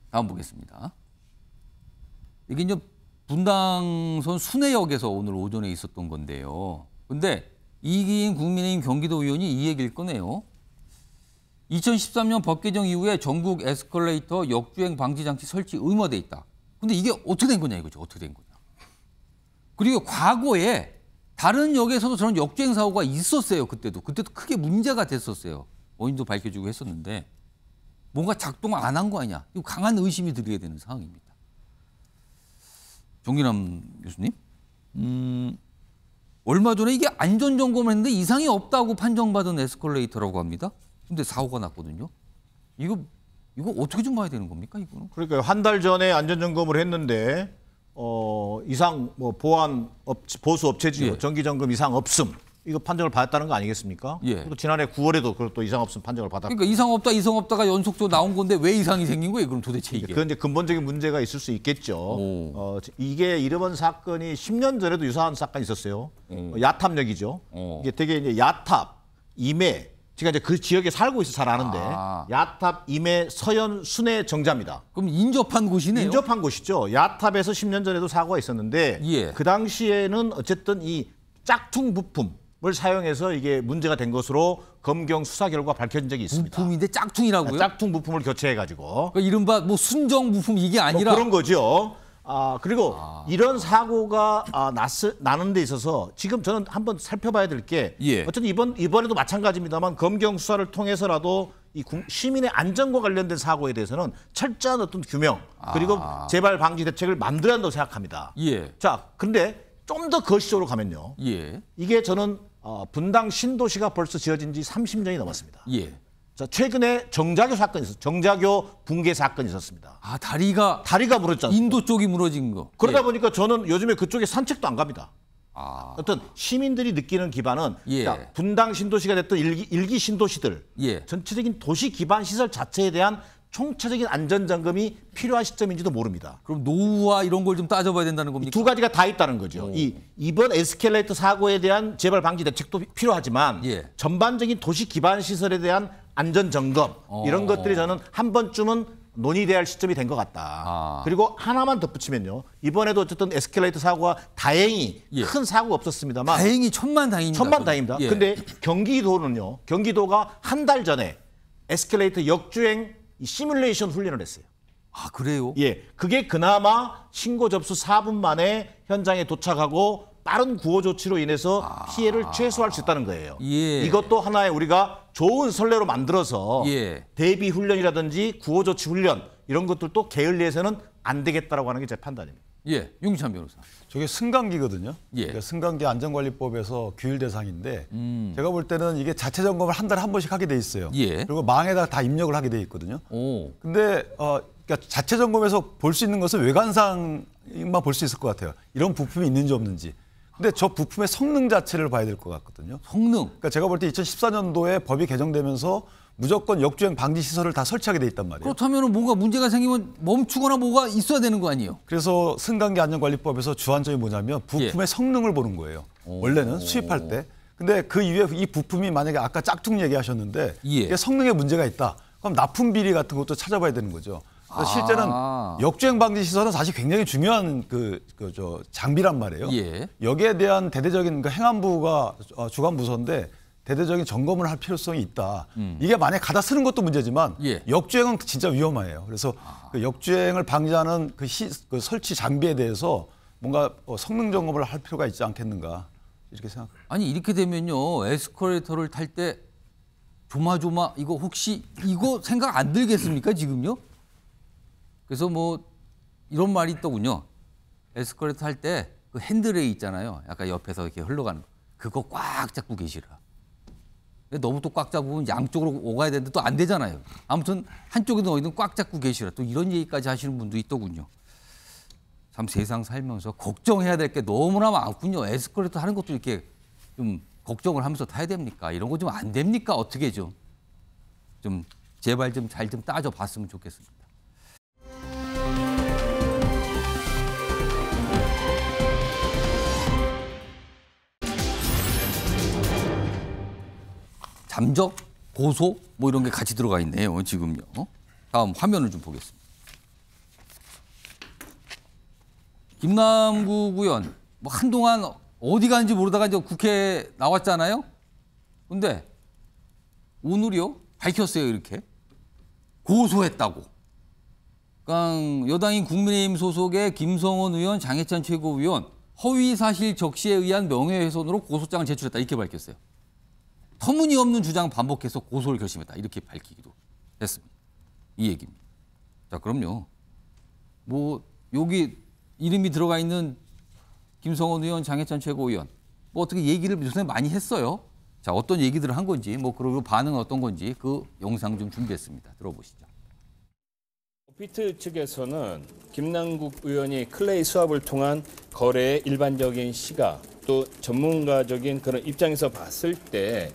다음 보겠습니다. 이게 이제 분당선 순회역에서 오늘 오전에 있었던 건데요. 근데 이기인 국민의힘 경기도 의원이 이 얘기를 꺼내요. 2013년 법 개정 이후에 전국 에스컬레이터 역주행 방지 장치 설치 의무화돼 있다. 근데 이게 어떻게 된 거냐 이거죠. 어떻게 된 거냐. 그리고 과거에 다른 역에서도 저런 역주행 사고가 있었어요. 그때도 크게 문제가 됐었어요. 원인도 밝혀주고 했었는데 뭔가 작동 안 한 거 아니냐. 이거 강한 의심이 들게 되는 상황입니다. 정기남 교수님. 얼마 전에 이게 안전점검을 했는데 이상이 없다고 판정받은 에스컬레이터라고 합니다. 근데 사고가 났거든요. 이거 어떻게 좀 봐야 되는 겁니까, 이거는? 그러니까 한 달 전에 안전점검을 했는데 이상 뭐 보수 업체지요. 예. 정기점검 이상 없음. 이거 판정을 받았다는 거 아니겠습니까? 예. 그리고 지난해 9월에도 그것도 이상 없음 판정을 받았고. 그러니까 이상 없다가 연속적으로 나온 건데 왜 이상이 생긴 거예요? 그럼 도대체 이게? 그건 이제 근본적인 문제가 있을 수 있겠죠. 이게 이런 사건이 10년 전에도 유사한 사건이 있었어요. 야탑역이죠. 이게 되게 이제 야탑, 임해, 제가 이제 그 지역에 살고 있어 잘 아는데 야탑, 임해, 서현, 순회 정자입니다. 그럼 인접한 곳이네요. 인접한 곳이죠. 야탑에서 10년 전에도 사고가 있었는데 그 당시에는 어쨌든 이 짝퉁 부품을 사용해서 이게 문제가 된 것으로 검경 수사 결과 밝혀진 적이 있습니다. 부품인데 짝퉁이라고요? 짝퉁 부품을 교체해가지고. 그러니까 이른바 뭐 순정 부품 이게 아니라 그런 거죠. 그리고 이런 사고가 나는 데 있어서 지금 저는 한번 살펴봐야 될 게 어쨌든 이번에도 마찬가지입니다만 검경 수사를 통해서라도 이 시민의 안전과 관련된 사고에 대해서는 철저한 어떤 규명 그리고 재발 방지 대책을 만들어야 한다고 생각합니다. 자, 그런데 좀 더 거시적으로 가면요. 이게 저는 분당 신도시가 벌써 지어진 지 30년이 넘었습니다. 자, 최근에 정자교 사건이 있었어요. 정자교 붕괴 사건이 있었습니다. 다리가 무너졌죠. 인도 쪽이 무너진 거. 그러다 보니까 저는 요즘에 그쪽에 산책도 안 갑니다. 어떤 시민들이 느끼는 기반은 자, 분당 신도시가 됐던 일기 신도시들 전체적인 도시 기반 시설 자체에 대한 총체적인 안전점검이 필요한 시점인지도 모릅니다. 그럼 노후와 이런 걸 좀 따져봐야 된다는 겁니까? 두 가지가 다 있다는 거죠. 이번 에스컬레이터 사고에 대한 재발 방지 대책도 필요하지만 전반적인 도시 기반 시설에 대한 안전 점검 이런 것들이 저는 한 번쯤은 논의돼야 할 시점이 된 것 같다. 그리고 하나만 덧붙이면요. 이번에도 어쨌든 에스컬레이터 사고가 다행히 큰 사고가 없었습니다만 다행히 천만다행입니다. 천만다행입니다. 근데 경기도가 한 달 전에 에스컬레이터 역주행 시뮬레이션 훈련을 했어요. 그래요? 그게 그나마 신고 접수 4분 만에 현장에 도착하고 빠른 구호 조치로 인해서 피해를 최소화할 수 있다는 거예요. 이것도 하나의 우리가 좋은 선례로 만들어서 대비 훈련이라든지 구호 조치 훈련 이런 것들도 게을리해서는 안 되겠다라고 하는 게 제 판단입니다. 윤기찬 변호사. 저게 승강기거든요. 그러니까 승강기 안전관리법에서 규율 대상인데 제가 볼 때는 이게 자체 점검을 한 달에 한 번씩 하게 돼 있어요. 그리고 망에다 다 입력을 하게 돼 있거든요. 근데 그러니까 자체 점검에서 볼 수 있는 것은 외관상만 볼 수 있을 것 같아요. 이런 부품이 있는지 없는지. 근데 저 부품의 성능 자체를 봐야 될 것 같거든요. 성능? 그러니까 제가 볼 때 2014년도에 법이 개정되면서 무조건 역주행 방지 시설을 다 설치하게 돼 있단 말이에요. 그렇다면 뭔가 문제가 생기면 멈추거나 뭐가 있어야 되는 거 아니에요? 그래서 승강기 안전관리법에서 주안점이 뭐냐면 부품의 성능을 보는 거예요. 원래는 수입할 때. 근데 그 이후에 이 부품이 만약에 아까 짝퉁 얘기하셨는데 이게 성능에 문제가 있다. 그럼 납품 비리 같은 것도 찾아봐야 되는 거죠. 실제는 역주행 방지 시설은 사실 굉장히 중요한 장비란 말이에요. 여기에 대한 대대적인 행안부가 주관 부서인데 대대적인 점검을 할 필요성이 있다. 이게 만약에 가다 쓰는 것도 문제지만 역주행은 진짜 위험해요. 그래서 그 역주행을 방지하는 그 설치 장비에 대해서 뭔가 성능 점검을 할 필요가 있지 않겠는가 이렇게 생각합니다. 아니 이렇게 되면요 에스컬레이터를 탈 때 조마조마 이거 혹시 이거 생각 안 들겠습니까 지금요? 그래서 뭐 이런 말이 있더군요. 에스컬레이터 탈 때 그 핸드레일 있잖아요. 약간 옆에서 이렇게 흘러가는 거. 그거 꽉 잡고 계시라. 너무 또 꽉 잡으면 양쪽으로 오가야 되는데 또 안 되잖아요. 아무튼 한쪽에든 어디든 꽉 잡고 계시라. 또 이런 얘기까지 하시는 분도 있더군요. 참 세상 살면서 걱정해야 될 게 너무나 많군요. 에스컬레이터 하는 것도 이렇게 좀 걱정을 하면서 타야 됩니까? 이런 거 좀 안 됩니까? 어떻게 좀 제발 좀 잘 좀 따져봤으면 좋겠습니다. 잠적, 고소 뭐 이런 게 같이 들어가 있네요. 지금요. 다음 화면을 좀 보겠습니다. 김남국 의원 뭐 한동안 어디 가는지 모르다가 이제 국회에 나왔잖아요. 근데 오늘이요 밝혔어요. 이렇게 고소했다고. 그러니까 여당인 국민의힘 소속의 김성원 의원, 장해찬 최고위원 허위 사실 적시에 의한 명예훼손으로 고소장을 제출했다 이렇게 밝혔어요. 터무니없는 주장 반복해서 고소를 결심했다 이렇게 밝히기도 했습니다. 이 얘기입니다. 자 그럼요. 뭐 여기 이름이 들어가 있는 김성원 의원, 장해찬 최고위원 뭐 어떻게 얘기를 요새 많이 했어요. 자, 어떤 얘기들을 한 건지, 뭐 그리고 반응은 어떤 건지 그 영상 좀 준비했습니다. 들어보시죠. 오피트 측에서는 김남국 의원이 클레이 수합을 통한 거래의 일반적인 시각 또 전문가적인 그런 입장에서 봤을 때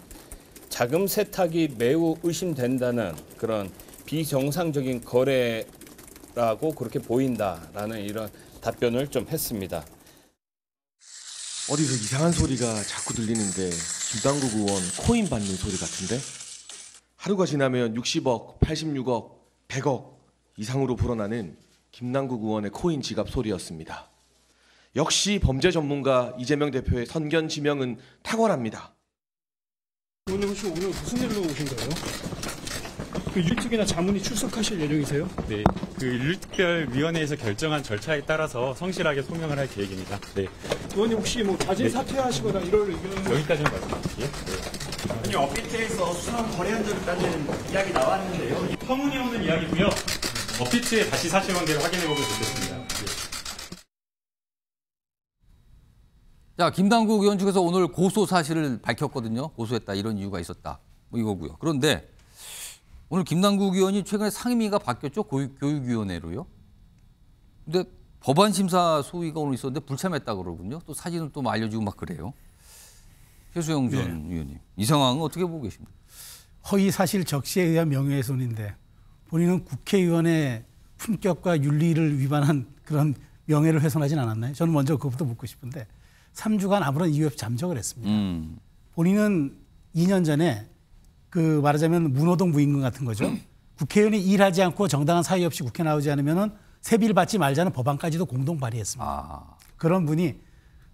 자금 세탁이 매우 의심된다는 그런 비정상적인 거래라고 그렇게 보인다라는 이런 답변을 좀 했습니다. 어디서 이상한 소리가 자꾸 들리는데 김남국 의원 코인 받는 소리 같은데? 하루가 지나면 60억, 86억, 100억 이상으로 불어나는 김남국 의원의 코인 지갑 소리였습니다. 역시 범죄 전문가 이재명 대표의 선견 지명은 탁월합니다. 오늘 혹시 오늘 무슨 일로 오신 거예요? 그 윤리특위나 자문위 출석하실 예정이세요? 네, 그 윤리특별위원회에서 결정한 절차에 따라서 성실하게 소명을 할 계획입니다. 네. 의원님 혹시 뭐 자진 사퇴하시거나 이럴 의견은 여기까지는 말씀드릴게요. 네. 아니 업비트에서 수상 거래한 적 있다는 이야기 나왔는데요. 터무니없는 이야기고요. 업비트에 다시 사실관계를 확인해보면 좋겠습니다. 네. 자, 김남국 의원 측에서 오늘 고소 사실을 밝혔거든요. 고소했다 이런 이유가 있었다. 뭐 이거고요. 그런데 오늘 김남국 의원이 최근에 상임위가 바뀌었죠. 교육위원회로요. 근데 법안 심사 소위가 오늘 있었는데 불참했다 그러군요. 또 사진은 또 알려주고 막 그래요. 최수영 전 의원님. 이 상황은 어떻게 보고 계십니까? 허위 사실 적시에 의한 명예훼손인데 본인은 국회의원의 품격과 윤리를 위반한 그런 명예를 훼손하진 않았나요? 저는 먼저 그것부터 묻고 싶은데 3주간 아무런 이유 없이 잠적을 했습니다. 본인은 2년 전에 그 말하자면 문호동 부임금 같은 거죠. 국회의원이 일하지 않고 정당한 사유 없이 국회 나오지 않으면은 세비를 받지 말자는 법안까지도 공동 발의했습니다. 그런 분이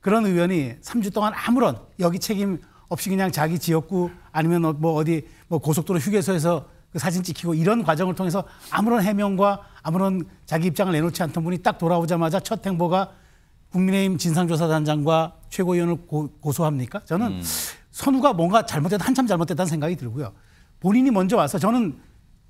그런 의원이 3주 동안 아무런 여기 책임 없이 그냥 자기 지역구 아니면 뭐 어디 뭐 고속도로 휴게소에서 그 사진 찍히고 이런 과정을 통해서 아무런 해명과 아무런 자기 입장을 내놓지 않던 분이 딱 돌아오자마자 첫 행보가 국민의힘 진상조사단장과 최고위원을 고소합니까? 저는 선우가 뭔가 잘못됐다, 한참 잘못됐다는 생각이 들고요. 본인이 먼저 와서 저는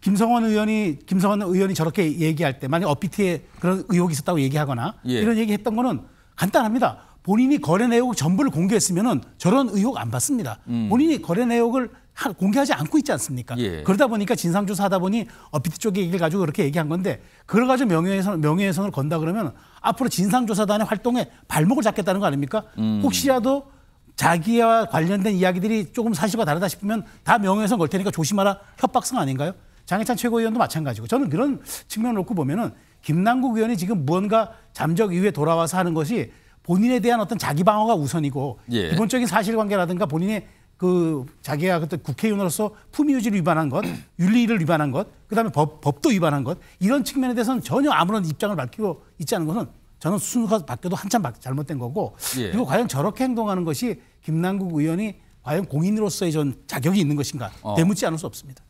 김성원 의원이 저렇게 얘기할 때 만약 업비트에 그런 의혹이 있었다고 얘기하거나 이런 얘기했던 거는 간단합니다. 본인이 거래 내역 전부를 공개했으면은 저런 의혹 안 받습니다. 본인이 거래 내역을 공개하지 않고 있지 않습니까? 그러다 보니까 진상조사하다 보니 업비트 쪽의 얘기를 가지고 그렇게 얘기한 건데 그걸 가지고 명예훼손을 건다 그러면 앞으로 진상조사단의 활동에 발목을 잡겠다는 거 아닙니까? 혹시라도 자기와 관련된 이야기들이 조금 사실과 다르다 싶으면 다 명예훼손 걸 테니까 조심하라 협박성 아닌가요? 장해찬 최고위원도 마찬가지고 저는 그런 측면을 놓고 보면은 김남국 의원이 지금 무언가 잠적 이후에 돌아와서 하는 것이 본인에 대한 어떤 자기 방어가 우선이고 기본적인 사실관계라든가 본인의 그 자기가 그때 국회의원으로서 품위 유지를 위반한 것, 윤리를 위반한 것, 그다음에 법도 위반한 것 이런 측면에 대해서는 전혀 아무런 입장을 밝히고 있지 않은 것은 저는 순서가 바뀌어도 한참 잘못된 거고 그리고 과연 저렇게 행동하는 것이 김남국 의원이 과연 공인으로서의 전 자격이 있는 것인가 되묻지 않을 수 없습니다.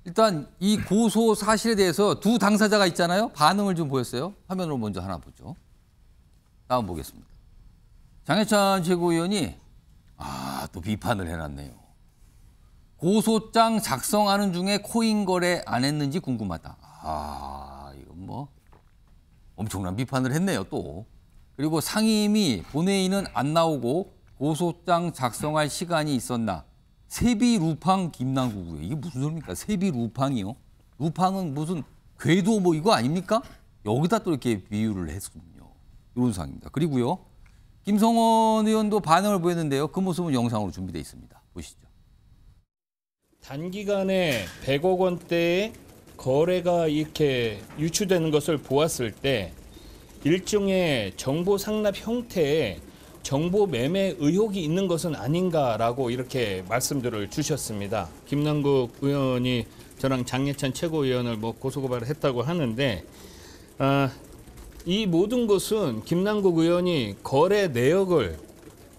일단 이 고소 사실에 대해서 두 당사자가 있잖아요. 반응을 좀 보였어요. 화면으로 먼저 하나 보죠. 다음 보겠습니다. 장해찬 최고위원이 또 비판을 해놨네요. 고소장 작성하는 중에 코인 거래 안 했는지 궁금하다. 이건 뭐 엄청난 비판을 했네요 또. 그리고 상임위 본회의는 안 나오고 고소장 작성할 시간이 있었나. 세비 루팡 김남국 의원. 이게 무슨 소리입니까? 세비 루팡이요? 루팡은 무슨 궤도 뭐 이거 아닙니까? 여기다 또 이렇게 비유를 했군요. 이런 상황입니다. 그리고요. 김성원 의원도 반응을 보였는데요. 그 모습은 영상으로 준비되어 있습니다. 보시죠. 단기간에 100억 원대의 거래가 이렇게 유추되는 것을 보았을 때 일종의 정보 상납 형태의 정보 매매 의혹이 있는 것은 아닌가라고 이렇게 말씀들을 주셨습니다. 김남국 의원이 저랑 장해찬 최고위원을 뭐 고소고발을 했다고 하는데 이 모든 것은 김남국 의원이 거래 내역을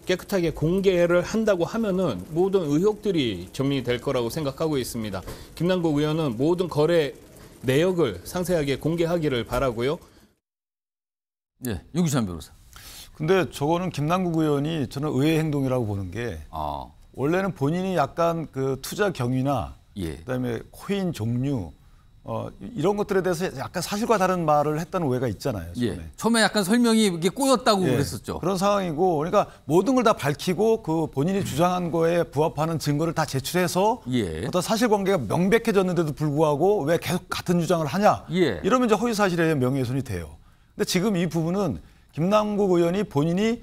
깨끗하게 공개를 한다고 하면은 모든 의혹들이 정리될 거라고 생각하고 있습니다. 김남국 의원은 모든 거래 내역을 상세하게 공개하기를 바라고요. 네, 유기찬 변호사. 근데 저거는 김남국 의원이 저는 의외의 행동이라고 보는 게 원래는 본인이 약간 그 투자 경위나 그다음에 코인 종류 이런 것들에 대해서 약간 사실과 다른 말을 했다는 오해가 있잖아요. 처음에 약간 설명이 이게 꼬였다고 그랬었죠. 그런 상황이고, 그러니까 모든 걸 다 밝히고 그 본인이 주장한 거에 부합하는 증거를 다 제출해서 어떤 사실관계가 명백해졌는데도 불구하고 왜 계속 같은 주장을 하냐? 이러면 이제 허위사실에 의한 명예훼손이 돼요. 근데 지금 이 부분은 김남국 의원이 본인이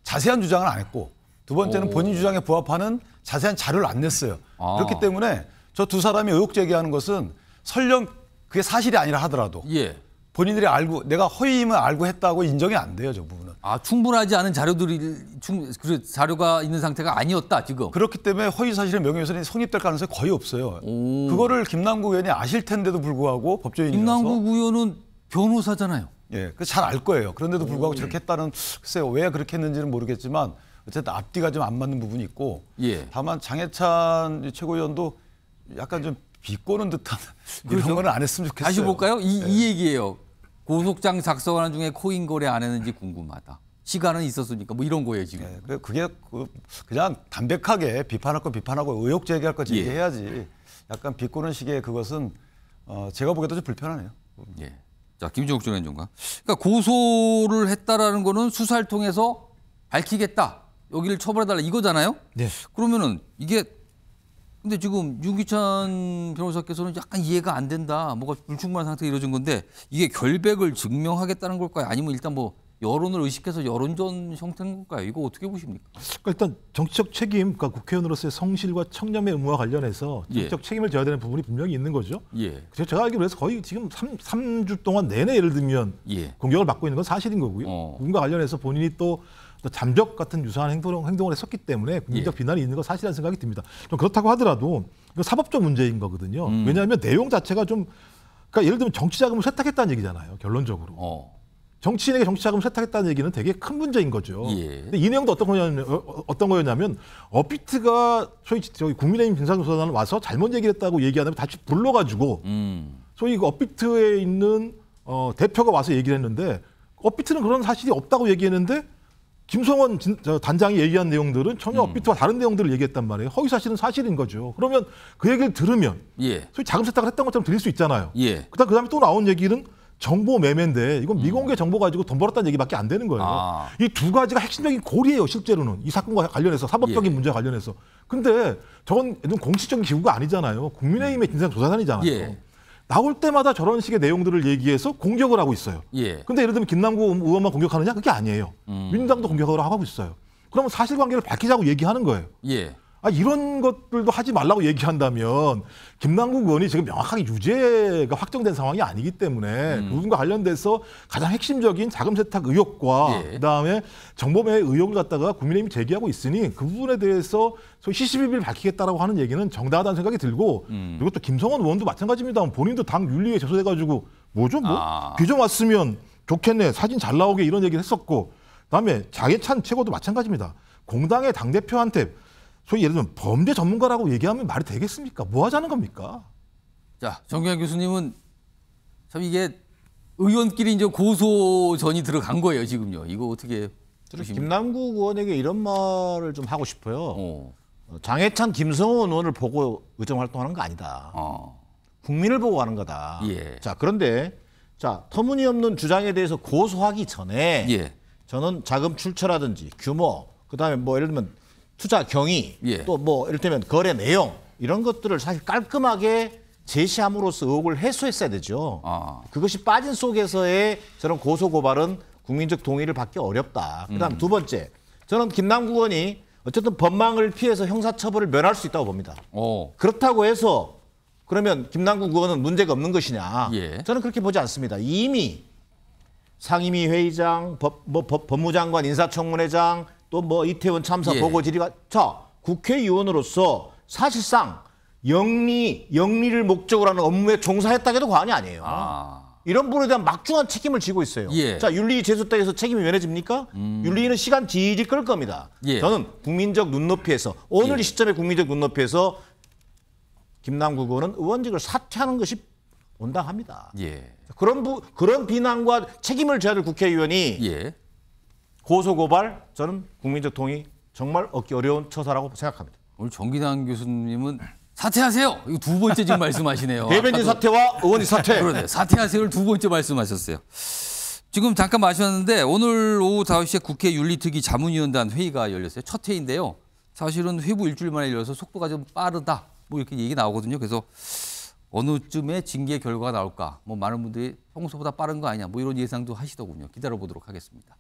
자세한 주장을 안 했고, 두 번째는 본인 주장에 부합하는 자세한 자료를 안 냈어요. 그렇기 때문에 저 두 사람이 의혹 제기하는 것은 설령 그게 사실이 아니라 하더라도 본인들이 알고 내가 허위임을 알고 했다고 인정이 안 돼요, 저 부분은. 충분하지 않은 자료가 있는 상태가 아니었다, 지금. 그렇기 때문에 허위사실의 명예훼손이 성립될 가능성이 거의 없어요. 그거를 김남국 의원이 아실 텐데도 불구하고 법조인이라서. 김남국 의원은 변호사잖아요. 잘 알 거예요. 그런데도 불구하고 저렇게 했다는, 글쎄요, 왜 그렇게 했는지는 모르겠지만 어쨌든 앞뒤가 좀 안 맞는 부분이 있고, 다만 장해찬 최고위원도 약간 좀 비꼬는 듯한 이런 거는 안 했으면 좋겠어요. 다시 볼까요? 이 얘기예요. 고속장 작성하는 중에 코인 거래 안 했는지 궁금하다. 시간은 있었으니까 뭐 이런 거예요, 지금. 그게 그냥 담백하게 비판할 건 비판하고 의혹 제기할 건 제기해야지. 약간 비꼬는 식의 그것은 제가 보기에도 좀 불편하네요. 자, 김종욱 전 행정관. 그러니까 고소를 했다라는 거는 수사를 통해서 밝히겠다. 여기를 처벌해달라 이거잖아요. 그러면은 이게 근데 지금 윤기찬 변호사께서는 약간 이해가 안 된다. 뭐가 불충분한 상태가 이루어진 건데 이게 결백을 증명하겠다는 걸까요? 아니면 일단 뭐 여론을 의식해서 여론전 형태인 걸까요? 이거 어떻게 보십니까? 일단 정치적 책임, 그러니까 국회의원으로서의 성실과 청렴의 의무와 관련해서 정치적 책임을 져야 되는 부분이 분명히 있는 거죠. 제가 알기로 해서 거의 지금 3주 동안 내내 예를 들면 공격을 받고 있는 건 사실인 거고요. 그분과 관련해서 본인이 또 잠적 같은 유사한 행동을 했었기 때문에 국민적 비난이 있는 건 사실이라는 생각이 듭니다. 좀 그렇다고 하더라도 이건 사법적 문제인 거거든요. 왜냐하면 내용 자체가 좀, 그러니까 예를 들면 정치 자금을 세탁했다는 얘기잖아요. 결론적으로. 정치인에게 정치 자금을 세탁했다는 얘기는 되게 큰 문제인 거죠. 근데 이 내용도 어떤 거였냐면 업비트가 소위 저희 국민의힘 진상조사단 와서 잘못 얘기를 했다고 얘기하면 다시 불러가지고 소위 그 업비트에 있는 대표가 와서 얘기를 했는데 업비트는 그런 사실이 없다고 얘기했는데 김성원 단장이 얘기한 내용들은 전혀 업비트와 다른 내용들을 얘기했단 말이에요. 허위사실은 사실인 거죠. 그러면 그 얘기를 들으면 소위 자금 세탁을 했던 것처럼 들릴 수 있잖아요. 그다음에 또 나온 얘기는 정보 매매인데 이건 미공개 정보 가지고 돈 벌었다는 얘기밖에 안 되는 거예요. 이 두 가지가 핵심적인 골이에요. 실제로는 이 사건과 관련해서 사법적인 문제와 관련해서. 근데 저건 공식적인 기구가 아니잖아요. 국민의힘의 진상조사단이잖아요. 나올 때마다 저런 식의 내용들을 얘기해서 공격을 하고 있어요. 근데 예를 들면 김남국 의원만 공격하느냐? 그게 아니에요. 민주당도 공격을 하고 있어요. 그러면 사실관계를 밝히자고 얘기하는 거예요. 이런 것들도 하지 말라고 얘기한다면 김남국 의원이 지금 명확하게 유죄가 확정된 상황이 아니기 때문에 그분과 관련돼서 가장 핵심적인 자금 세탁 의혹과 그다음에 정보매매 의혹을 갖다가 국민의힘이 제기하고 있으니 그 부분에 대해서 소위 시시비비를 밝히겠다라고 하는 얘기는 정당하다는 생각이 들고 그리고 또 김성원 의원도 마찬가지입니다. 본인도 당 윤리위에 제소돼가지고 뭐죠? 규정 왔으면 좋겠네. 사진 잘 나오게 이런 얘기를 했었고 그다음에 장해찬 최고도 마찬가지입니다. 공당의 당대표한테 소위 예를 들면 범죄 전문가라고 얘기하면 말이 되겠습니까? 뭐 하자는 겁니까? 자, 정경환 교수님은 참 이게 의원끼리 이제 고소전이 들어간 거예요, 지금요. 이거 어떻게 보십니까? 김남국 의원에게 이런 말을 좀 하고 싶어요. 장해찬, 김성원 의원을 보고 의정 활동하는 거 아니다. 국민을 보고 하는 거다. 자, 그런데 자, 터무니없는 주장에 대해서 고소하기 전에 저는 자금 출처라든지 규모, 그다음에 뭐 예를 들면 투자 경위, 또 뭐 이를테면 거래 내용 이런 것들을 사실 깔끔하게 제시함으로써 의혹을 해소했어야 되죠. 그것이 빠진 속에서의 저런 고소 고발은 국민적 동의를 받기 어렵다. 그다음 두 번째, 저는 김남국 의원이 어쨌든 법망을 피해서 형사처벌을 면할 수 있다고 봅니다. 그렇다고 해서 그러면 김남국 의원은 문제가 없는 것이냐? 저는 그렇게 보지 않습니다. 이미 상임위 회의장, 법무장관 인사청문회장 또 뭐 이태원 참사 보고 질의가 자 국회의원으로서 사실상 영리를 목적으로 하는 업무에 종사했다고 해도 과언이 아니에요. 이런 부분에 대한 막중한 책임을 지고 있어요. 자 윤리위 제소됐다고 해서 책임이 면해집니까? 윤리위는 시간 질질 끌 겁니다. 저는 국민적 눈높이에서 오늘 이 시점의 국민적 눈높이에서 김남국 의원은 의원직을 사퇴하는 것이 온당합니다. 그런 비난과 책임을 져야 될 국회의원이 고소고발, 저는 국민적 동의 정말 얻기 어려운 처사라고 생각합니다. 오늘 정기당 교수님은 사퇴하세요. 이거 두 번째 지금 말씀하시네요. 대변인 사퇴와 의원이 사퇴. 그러네. 사퇴하세요를 두 번째 말씀하셨어요. 지금 잠깐 마셨는데 오늘 오후 5시에 국회 윤리특위 자문위원단 회의가 열렸어요. 첫 회의인데요. 사실은 회부 일주일 만에 열려서 속도가 좀 빠르다. 뭐 이렇게 얘기 나오거든요. 그래서 어느쯤에 징계 결과가 나올까. 뭐 많은 분들이 평소보다 빠른 거 아니냐. 뭐 이런 예상도 하시더군요. 기다려보도록 하겠습니다.